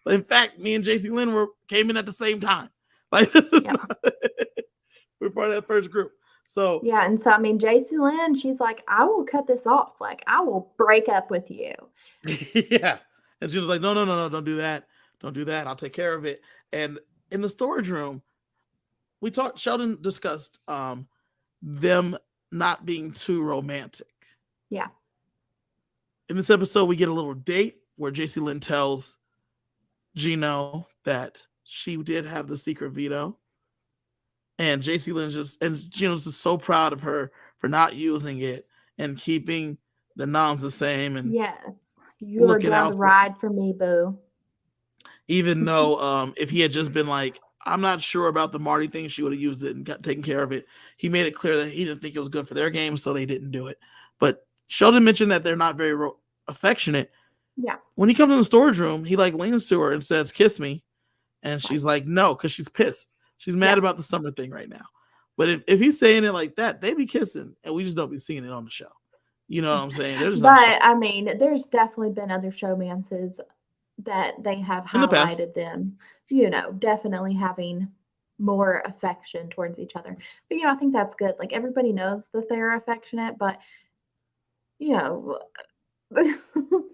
In fact, me and JC Lynn came in at the same time. Like this is yeah, not we're part of that first group. So yeah. And so I mean, JC Lynn, she's like, I will cut this off. Like, I will break up with you. yeah. And she was like, no, don't do that. Don't do that. I'll take care of it. And in the storage room, Sheldon discussed them not being too romantic. Yeah, In this episode, we get a little date where JC Lynn tells Gino that she did have the secret veto. And JC Lynn Gino's just so proud of her for not using it and keeping the noms the same and yes. You're looking down the out for ride for me, boo. even though if he had just been like, I'm not sure about the Marty thing, she would have used it and got taken care of it. He made it clear that he didn't think it was good for their game, so they didn't do it. But Sheldon mentioned that they're not very affectionate. Yeah. When he comes in the storage room, he like leans to her and says, "Kiss me," and she's Right. like, "No," because she's pissed. She's mad Yeah. about the Summer thing right now. But if he's saying it like that, they be kissing, and we just don't be seeing it on the show. You know what I'm saying? They're just not showing But I mean, there's definitely been other showmances that they have in the past. highlighted them, definitely having more affection towards each other. But I think that's good. Like everybody knows that they're affectionate, but you know,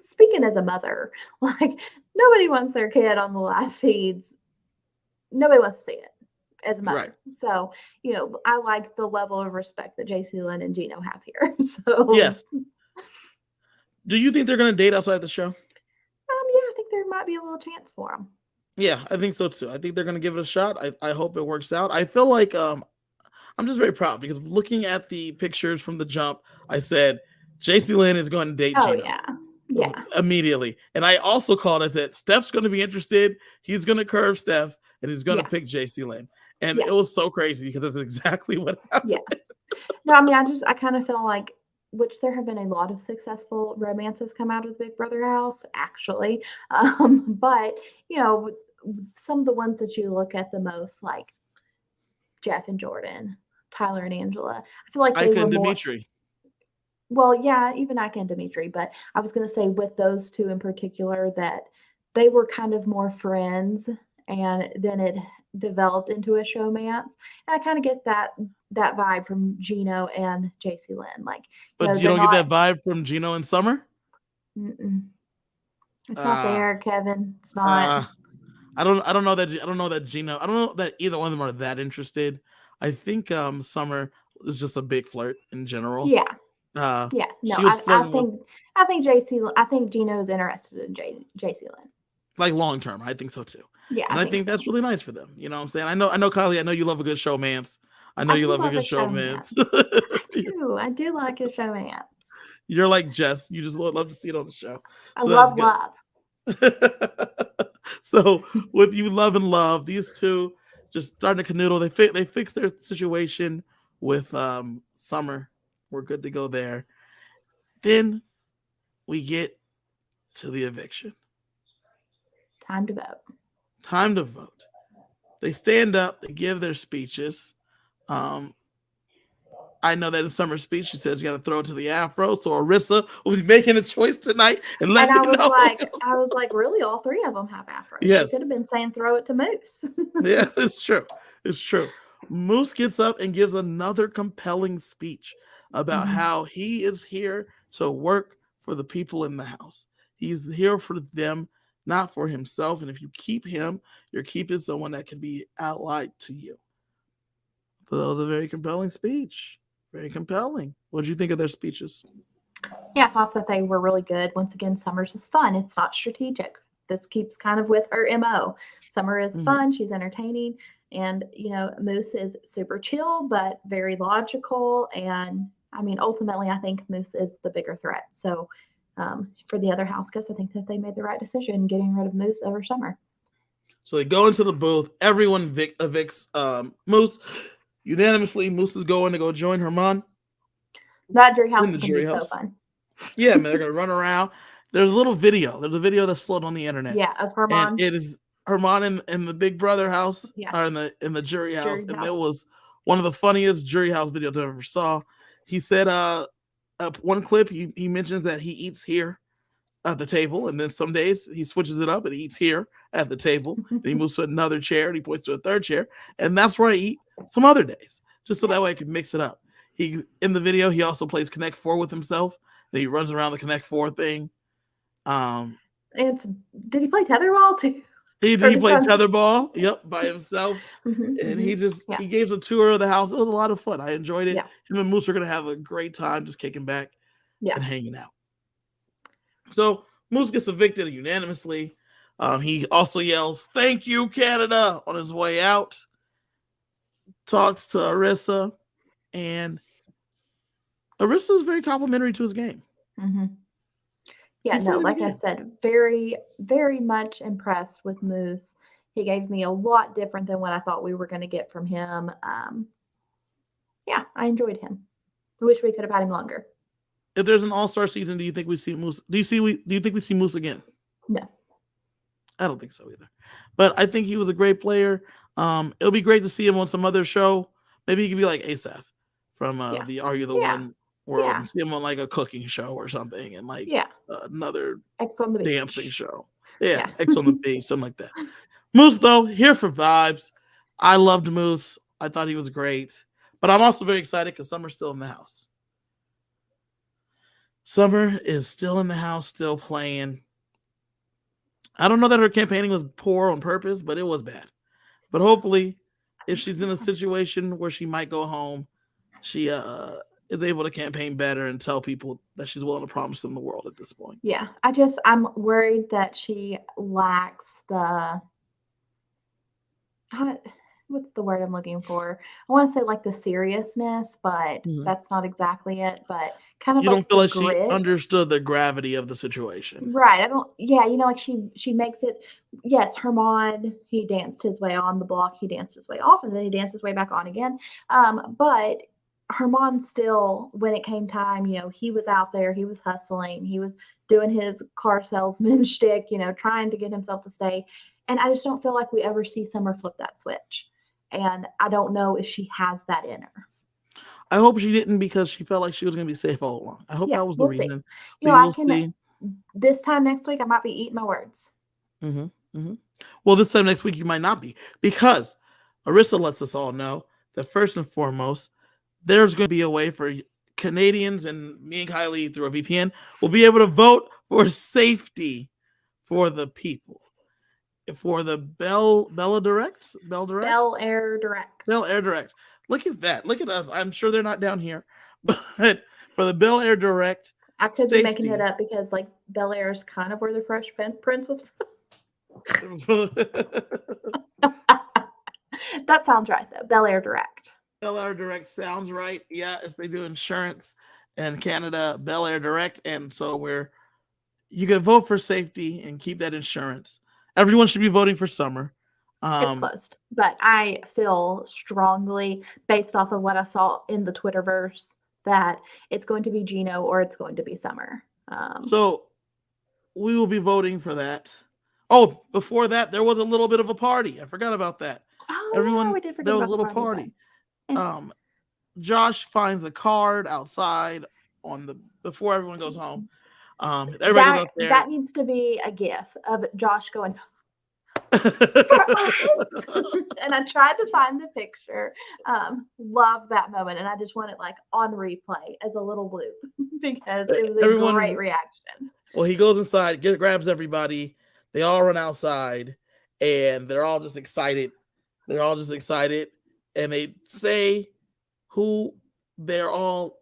speaking as a mother, like nobody wants their kid on the live feeds. Nobody wants to see it as a Right. mother. So, I like the level of respect that JC Lynn and Gino have here. So, Yes. Do you think they're going to date outside the show? yeah, I think there might be a little chance for them. Yeah, I think so too. I think they're going to give it a shot. I hope it works out. I feel like I'm just very proud because looking at the pictures from the jump, I said JC Lynn is going to date Oh Gino. yeah. Immediately. And I also called, I said, Steph's going to be interested. He's going to curve Steph and he's going to pick JC Lynn. And it was so crazy because that's exactly what happened. Yeah. No, I mean, I kind of feel like, which there have been a lot of successful romances come out of the Big Brother house, actually. But, some of the ones that you look at the most, like Jeff and Jordan, Tyler and Angela, I feel like they Ika were and more. Dimitri. Well, yeah, even Ike and Dimitri, but I was going to say with those two in particular that they were kind of more friends and then it developed into a showmance. And I kind of get that vibe from Gino and JC Lynn. Like, But you they're don't get not. that vibe from Gino and Summer? Mm-mm. It's not there, Kevin. It's not. I don't know that Gino. I don't know that either one of them are that interested. I think Summer is just a big flirt in general. Yeah. Yeah. No, She was I flirting think Gino is interested in JC Lynn. like long term. I think so too. Yeah, And I think so. that's really nice for them. You know what I'm saying? I know, Kylie, I know you love a good showmance. I know you love a good showmance. I do like a showmance. You're like Jess. You just love to see it on the show. So I love love. So with you love and love, these two just starting to canoodle. They fixed their situation with Summer. We're good to go there. Then we get to the eviction. Time to vote. Time to vote. They stand up, they give their speeches. Um, I know that in Summer's speech, she says you got to throw it to the afro. So Arissa will be making the choice tonight and let And me know. I was like, really, all three of them have afros. She Yes. could have been saying throw it to Moose. Yes, it's true. It's true. Moose gets up and gives another compelling speech about how he is here to work for the people in the house. He's here for them, not for himself. And if you keep him, you're keeping someone that can be allied to you. So that was a very compelling speech. Very compelling. What did you think of their speeches? Yeah, I thought that they were really good. Once again, Summers is fun. It's not strategic. This keeps kind of with her MO. Summer is fun. She's entertaining. And, Moose is super chill, but very logical. And I mean, ultimately, I think Moose is the bigger threat. So for the other house guests, I think that they made the right decision getting rid of Moose over Summer. So they go into the booth. Everyone evicts Moose. Unanimously, Moose is going to go join Herman. That jury house is going to be so fun. Yeah, man, they're going to run around. There's a little video. There's a video that's floating on the internet. Yeah, of Herman. And it is Herman in the Big Brother house, Yeah. or in the jury house. And it was one of the funniest jury house videos I ever saw. He said, one clip, he mentions that he eats here at the table, and then some days he switches it up and he eats here at the table, and he moves to another chair and he points to a third chair, and that's where I eat some other days, just so that way I can mix it up. In the video, he also plays Connect 4 with himself, and he runs around the Connect 4 thing. And did he play tetherball too? He played tetherball, yep, by himself. And he gave a tour of the house. It was a lot of fun. I enjoyed it. Yeah. Him and Moose are going to have a great time just kicking back and hanging out. So Moose gets evicted unanimously. He also yells, "Thank you, Canada," on his way out. Talks to Arissa, and Arissa is very complimentary to his game. Yeah, no, like I said, very, very much impressed with Moose. He gave me a lot different than what I thought we were going to get from him. Yeah, I enjoyed him. I wish we could have had him longer. If there's an all-star season, do you think we see Moose? Do you think we see Moose again? No. I don't think so either. But I think he was a great player. It'll be great to see him on some other show. Maybe he could be like Asaph from the Are You the One world. And see him on like a cooking show or something, and like another X on the beach. dancing show. Yeah, X on the beach, something like that. Moose, though, here for vibes. I loved Moose. I thought he was great. But I'm also very excited because Summer's still in the house. Summer is still in the house, still playing. I don't know that her campaigning was poor on purpose, but it was bad. But hopefully, if she's in a situation where she might go home, she is able to campaign better and tell people that she's willing to promise them the world at this point. Yeah, I'm worried that she lacks the what's the word I'm looking for? I want to say like the seriousness, but that's not exactly it. But kind of you don't feel like grit. She understood the gravity of the situation, right? I don't. Yeah, like she makes it. Yes, Herman, he danced his way on the block, he danced his way off, and then he danced his way back on again. But Herman still, when it came time, he was out there, he was hustling, he was doing his car salesman shtick, trying to get himself to stay. And I just don't feel like we ever see Summer flip that switch. And I don't know if she has that in her. I hope she didn't, because she felt like she was going to be safe all along. I hope that was the reason. We'll see. This time next week, I might be eating my words. Well, this time next week, you might not be, because Arissa lets us all know that first and foremost, there's going to be a way for Canadians, and me and Kylie through a VPN will be able to vote for safety for the people. For the Bel Air Direct. Look at that. Look at us. I'm sure they're not down here, but for the Bel Air Direct. I could be making it up because like Bel Air is kind of where the Fresh Prince was from. That sounds right though. Bel Air Direct. Bel Air Direct sounds right. Yeah, if they do insurance in Canada, Bel Air Direct, and so you can vote for safety and keep that insurance. Everyone should be voting for Summer. It's closed, but I feel strongly, based off of what I saw in the Twitterverse, that it's going to be Gino or it's going to be Summer. Um, So we will be voting for that. Oh, before that, there was a little bit of a party. I forgot about that. oh yeah, we did There forget was a about the little party, but party. eh, Um, Josh finds a card outside on the before everyone goes home. Everybody goes that out there. that needs to be a gif of Josh going for us. And I tried to find the picture. Love that moment, and I just want it like on replay as a little bloop because it was a great Everyone, reaction. well, he goes inside, grabs everybody. They all run outside, and they're all just excited. They're all just excited, and they say who they're all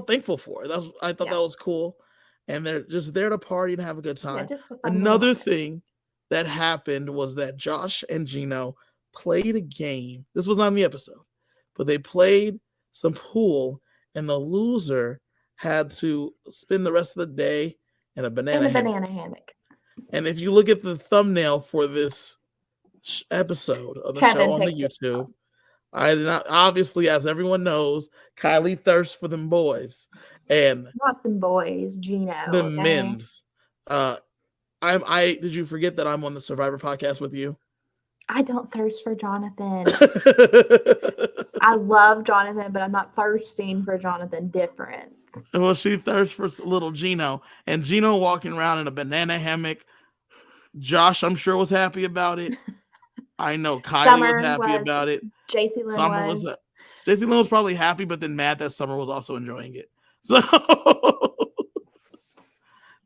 thankful for. I thought Yeah, that was cool, and they're just there to party and have a good yeah, time. just a fun little Another moment. thing that happened was that Josh and Gino played a game. This was not in the episode, but they played some pool, and the loser had to spend the rest of the day in a In banana a hammock. banana hammock. And if you look at the thumbnail for this episode of the show Kevin on the picked it. YouTube, I did not, obviously, as everyone knows, Kylie thirsts for them boys and Not them boys, the Gino. Okay. men's. Uh, I did you forget that I'm on the Survivor podcast with you? I don't thirst for Jonathan. I love Jonathan, but I'm not thirsting for Jonathan. Different. Well, she thirsts for little Gino, and Gino walking around in a banana hammock. Josh, I'm sure, was happy about it. I know Kylie was Summer happy was. about it. JC Lynn Summer was. was. JC Lynn was probably happy, but then mad that Summer was also enjoying it. So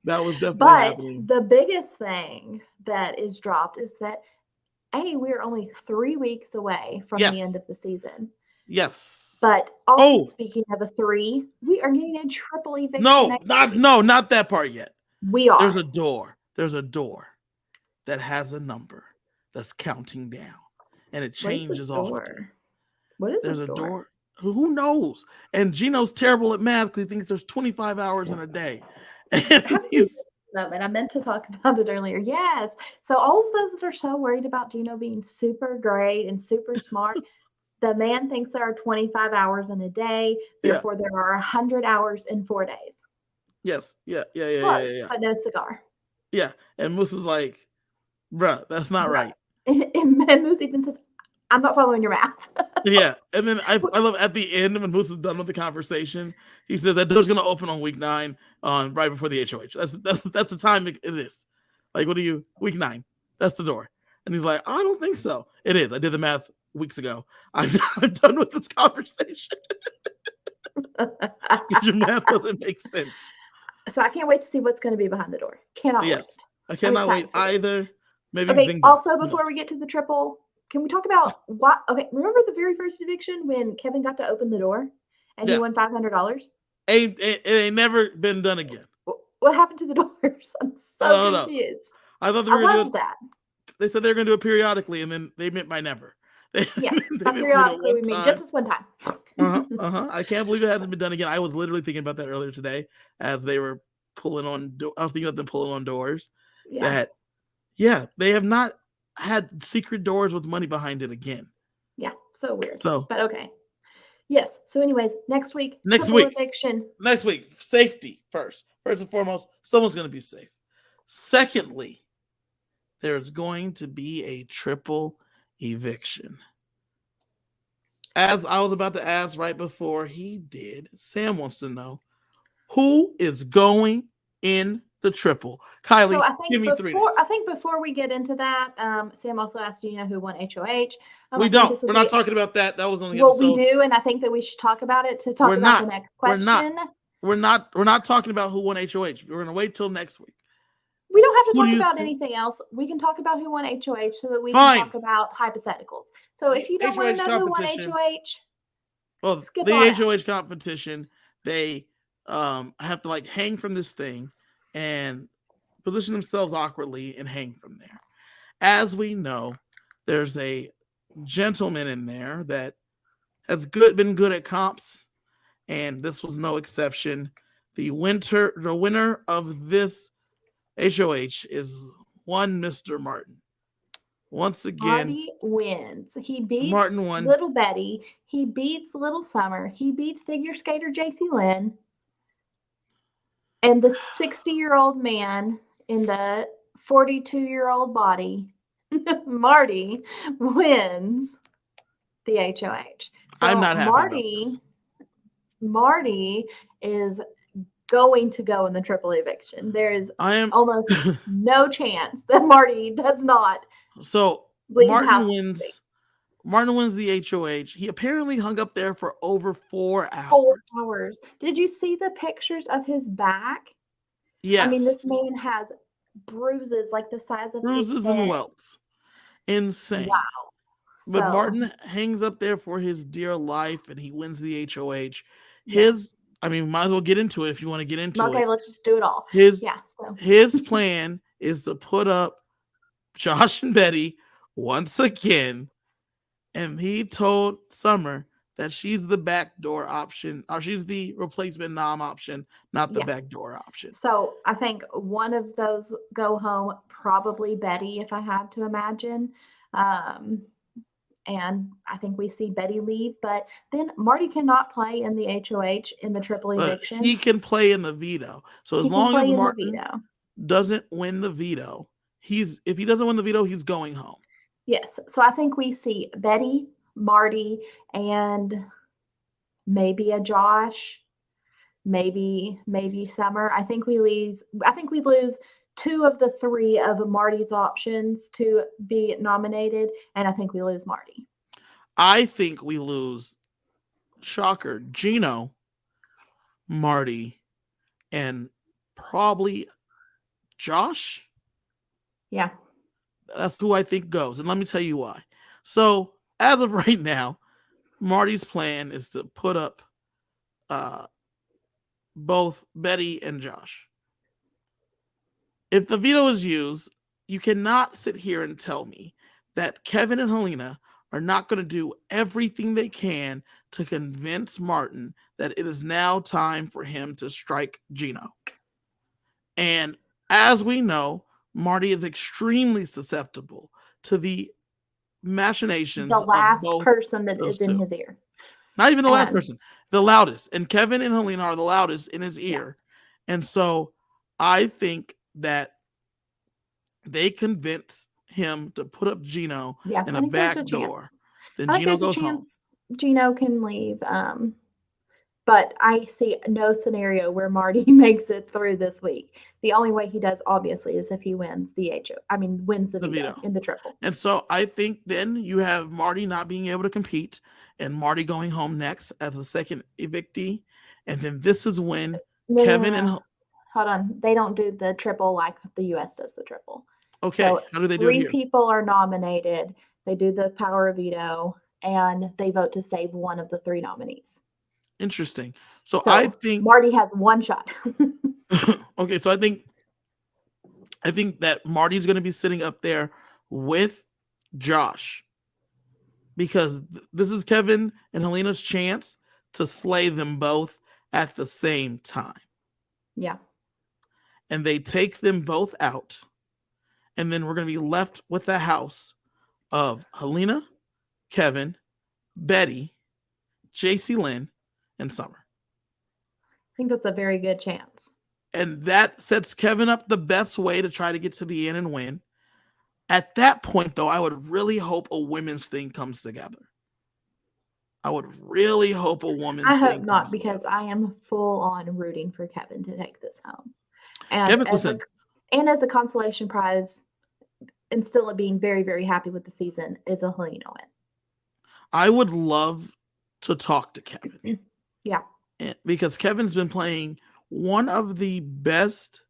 that was definitely But happening. the biggest thing that is dropped is that we're only 3 weeks away from the end Yes. of the season. Yes. But also, Oh, speaking of a 3, we are getting a triple eviction no, next week. not that part yet. We are. There's a door. There's a door that has a number that's counting down, and it What is changes this often. door? What is There's this a door? door. Who knows? And Gino's terrible at math because he thinks there's 25 hours in a day. And How did we he's get to this moment? I meant to talk about it earlier. Yes. So all of those that are so worried about Gino being super great and super smart, the man thinks there are 25 hours in a day. yeah, Therefore, there are 100 hours in 4 days. yes, yeah. Close, but no cigar. Yeah. And Moose is like, bruh, that's not right. And Moose even says, I'm not following your math. Yeah. And then I love at the end when Moose is done with the conversation, he says that door's gonna open on week 9 right before the HOH. That's the time it is. Like, what are you week 9? That's the door. And he's like, I don't think so. It is. I did the math weeks ago. I'm done with this conversation. Because your math doesn't make sense. So I can't wait to see what's going to be behind the door. Cannot Yes. wait. I cannot wait excited for this. either. Maybe Okay, Zinga. also Who before knows? we get to the triple, can we talk about what? Okay, remember the very first eviction when Kevin got to open the door and he Yeah. won $500? It ain't never been done again. What happened to the doors? I'm so No. confused. I thought they I were gonna love do it. that. They said they were gonna do it periodically, and then they meant by never. Yeah, They by meant periodically one we mean time. just this one time. I can't believe it hasn't been done again. I was literally thinking about that earlier today as they were pulling on. I was thinking about them pulling on doors. Yeah, They have not had secret doors with money behind it again. yeah, so weird. So But okay. Yes. So, anyways, next week, Next triple week. eviction. next week, safety first. First and foremost, someone's going to be safe. Secondly, there's going to be a triple eviction. As I was about to ask right before he did, Sam wants to know who is going in the triple. Kylie, So give me 3 names. I think before we get into that, Sam also asked, do you know who won HOH? We don't. We're not talking about that. That was on the Well, episode. we do, and I think that we should talk about it to talk We're about not. the next We're question. not. We're not talking about who won HOH. We're going to wait till next week. We don't have to Who do talk you about think? anything else. We can talk about who won HOH so that we Fine. can talk about hypotheticals. So if you don't want to HOH know who won competition. HOH, Well, skip the on out. HOH competition, they have to like hang from this thing and position themselves awkwardly and hang from there. As we know, there's a gentleman in there that has been good at comps, and this was no exception. The winner of this HOH is one Mr. Martin. Once again, Marty wins. He beats Martin won. Little Betty. He beats Little Summer. He beats figure skater JC Lynn. And the 60-year-old man in the 42-year-old body, Marty, wins the HOH. I'm So not happy about this. Marty is going to go in the triple eviction. There is I am almost no chance that Marty does not so leave the house. Martin wins the HOH. He apparently hung up there for over 4 4 hours. hours. Did you see the pictures of his back? I mean, this Yes. man has bruises like the size of his Bruises and head. welts. Insane. Wow. But So, Martin hangs up there for his dear life and he wins the HOH. yeah. Might as well get into it if you want to get into Okay, it. let's just do it all. His Yeah, so his plan is to put up Josh and Betty once again, and he told Summer that she's the backdoor option, or she's the replacement nom option, not the yeah. backdoor option. So I think one of those go home, probably Betty, if I had to imagine. And I think we see Betty leave, but then Marty cannot play in the HOH in the triple But eviction. he can play in the veto. So as He can long as play in the Martin veto. doesn't win the veto, if he doesn't win the veto, he's going home. Yes. So I think we see Betty, Marty, and maybe a Josh, maybe Summer. I think we lose 2 of the 3 of Marty's options to be nominated, and I think we lose Marty. I think we lose, shocker, Gino, Marty, and probably Josh. Yeah. That's who I think goes. And let me tell you why. So, as of right now, Marty's plan is to put up both Betty and Josh. If the veto is used, you cannot sit here and tell me that Kevin and Helena are not going to do everything they can to convince Martin that it is now time for him to strike Gino. And as we know, Marty is extremely susceptible to the machinations The last of both person that those is in two. his ear. Not even the last And person, the loudest. And Kevin and Helena are the loudest in his ear. Yeah. And so I think that they convince him to put up Gino in a back door. Then Gino goes home. Gino can leave. But I see no scenario where Marty makes it through this week. The only way he does, obviously, is if he wins wins the veto in the triple. And so I think then you have Marty not being able to compete and Marty going home next as the second evictee. And then this is when Kevin and... Hold on. They don't do the triple like the U.S. does the triple. Okay, so how do they do it here? 3 people are nominated. They do the power of veto, and they vote to save one of the 3 nominees. Interesting. So I think Marty has 1 shot. Okay, so I think that Marty's going to be sitting up there with Josh because this is Kevin and Helena's chance to slay them both at the same time. Yeah. And they take them both out. And then we're going to be left with the house of Helena, Kevin, Betty, JC Lynn, and Summer. I think that's a very good chance. And that sets Kevin up the best way to try to get to the end and win. At that point, though, I would really hope a women's thing comes together. I would really hope a woman's thing comes together. I hope not, because I am full on rooting for Kevin to take this home. And Kevin, as a consolation prize, and still being very, very happy with the season, is a Helena win. I would love to talk to Kevin. Yeah. Because Kevin's been playing one of the best.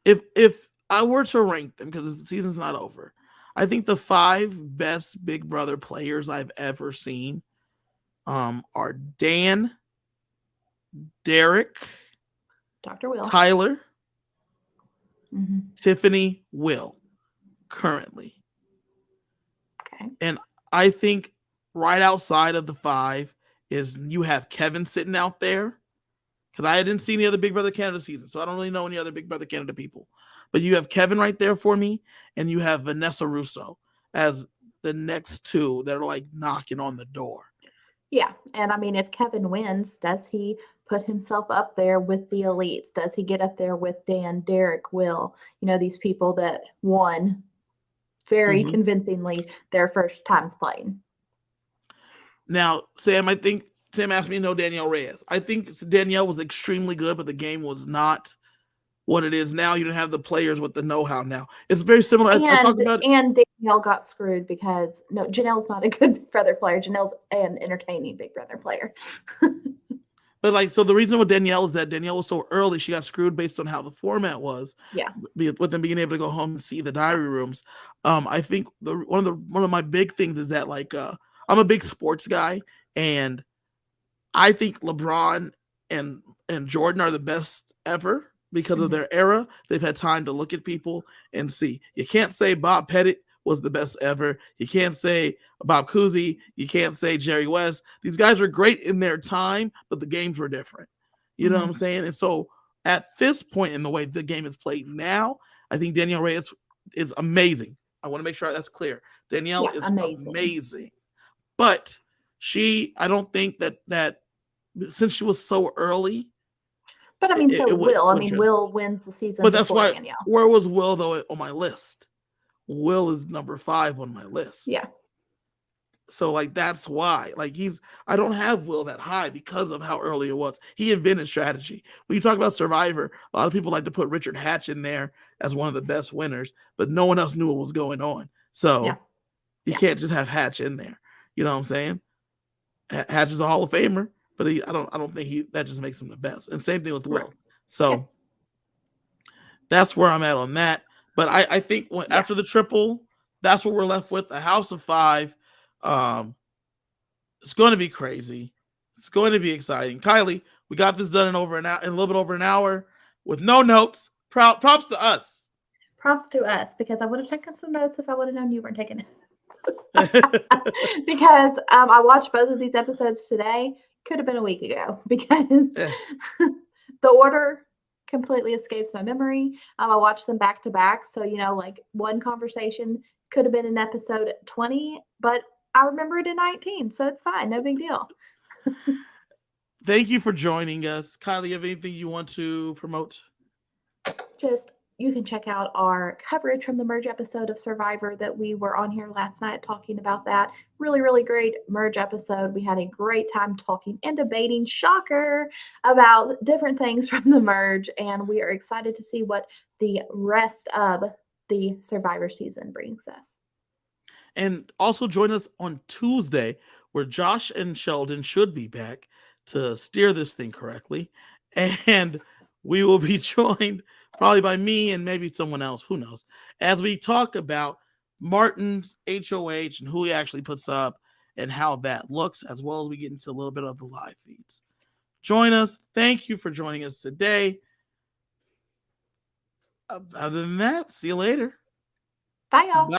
If I were to rank them, because the season's not over, I think the 5 best Big Brother players I've ever seen are Dan, Derek, Dr. Will, Tyler, Tiffany, Will, currently. Okay. And I think right outside of the 5 is you have Kevin sitting out there, because I didn't see any other Big Brother Canada season, so I don't really know any other Big Brother Canada people. But you have Kevin right there for me, and you have Vanessa Russo as the next 2 that are like knocking on the door. Yeah, and I mean, if Kevin wins, does he put himself up there with the elites? Does he get up there with Dan, Derek, Will? These people that won very Mhm. convincingly their first times playing. Now, Sam, I think Tim asked me to know Danielle Reyes. I think Danielle was extremely good, but the game was not what it is now. You don't have the players with the know-how now. It's very similar. I talked about And Danielle got screwed because no, Janelle's not a good Big Brother player. Janelle's an entertaining Big Brother player. But so the reason with Danielle is that Danielle was so early, she got screwed based on how the format was. Yeah. With them being able to go home and see the diary rooms. I think one of my big things is that I'm a big sports guy, and I think LeBron and Jordan are the best ever because of their era. They've had time to look at people and see. You can't say Bob Pettit was the best ever. You can't say Bob Cousy. You can't say Jerry West. These guys were great in their time, but the games were different. You know what I'm saying? And so at this point in the way the game is played now, I think Danielle Reyes is amazing. I want to make sure that's clear. Danielle is amazing. But I don't think that since she was so early. But I mean, so Will. I mean, Will wins the season. But that's why. Danielle. Where was Will though on my list? Will is number 5 on my list. Yeah. So that's why I don't have Will that high because of how early it was. He invented strategy. When you talk about Survivor, a lot of people like to put Richard Hatch in there as one of the best winners, but no one else knew what was going on. So you can't just have Hatch in there. You know what I'm saying? Hatch is a Hall of Famer, but I don't think that just makes him the best. And same thing with Will. So that's where I'm at on that. But I think after the triple, that's what we're left with. A house of 5. It's going to be crazy. It's going to be exciting. Kylie, we got this done in a little bit over an hour with no notes. Props to us. Props to us, because I would have taken some notes if I would have known you weren't taking it. Because I watched both of these episodes today. Could have been a week ago because the order completely escapes my memory. I watched them back to back. So, one conversation could have been in episode 20, but I remember it in 19. So it's fine. No big deal. Thank you for joining us. Kylie, you have anything you want to promote? You can check out our coverage from the merge episode of Survivor that we were on here last night talking about that. Really, really great merge episode. We had a great time talking and debating, shocker, about different things from the merge. And we are excited to see what the rest of the Survivor season brings us. And also join us on Tuesday, where Josh and Sheldon should be back to steer this thing correctly. And we will be joined probably by me and maybe someone else, who knows, as we talk about Martin's HOH and who he actually puts up and how that looks, as well as we get into a little bit of the live feeds. Join us. Thank you for joining us today. Other than that, see you later. Bye, y'all. Bye.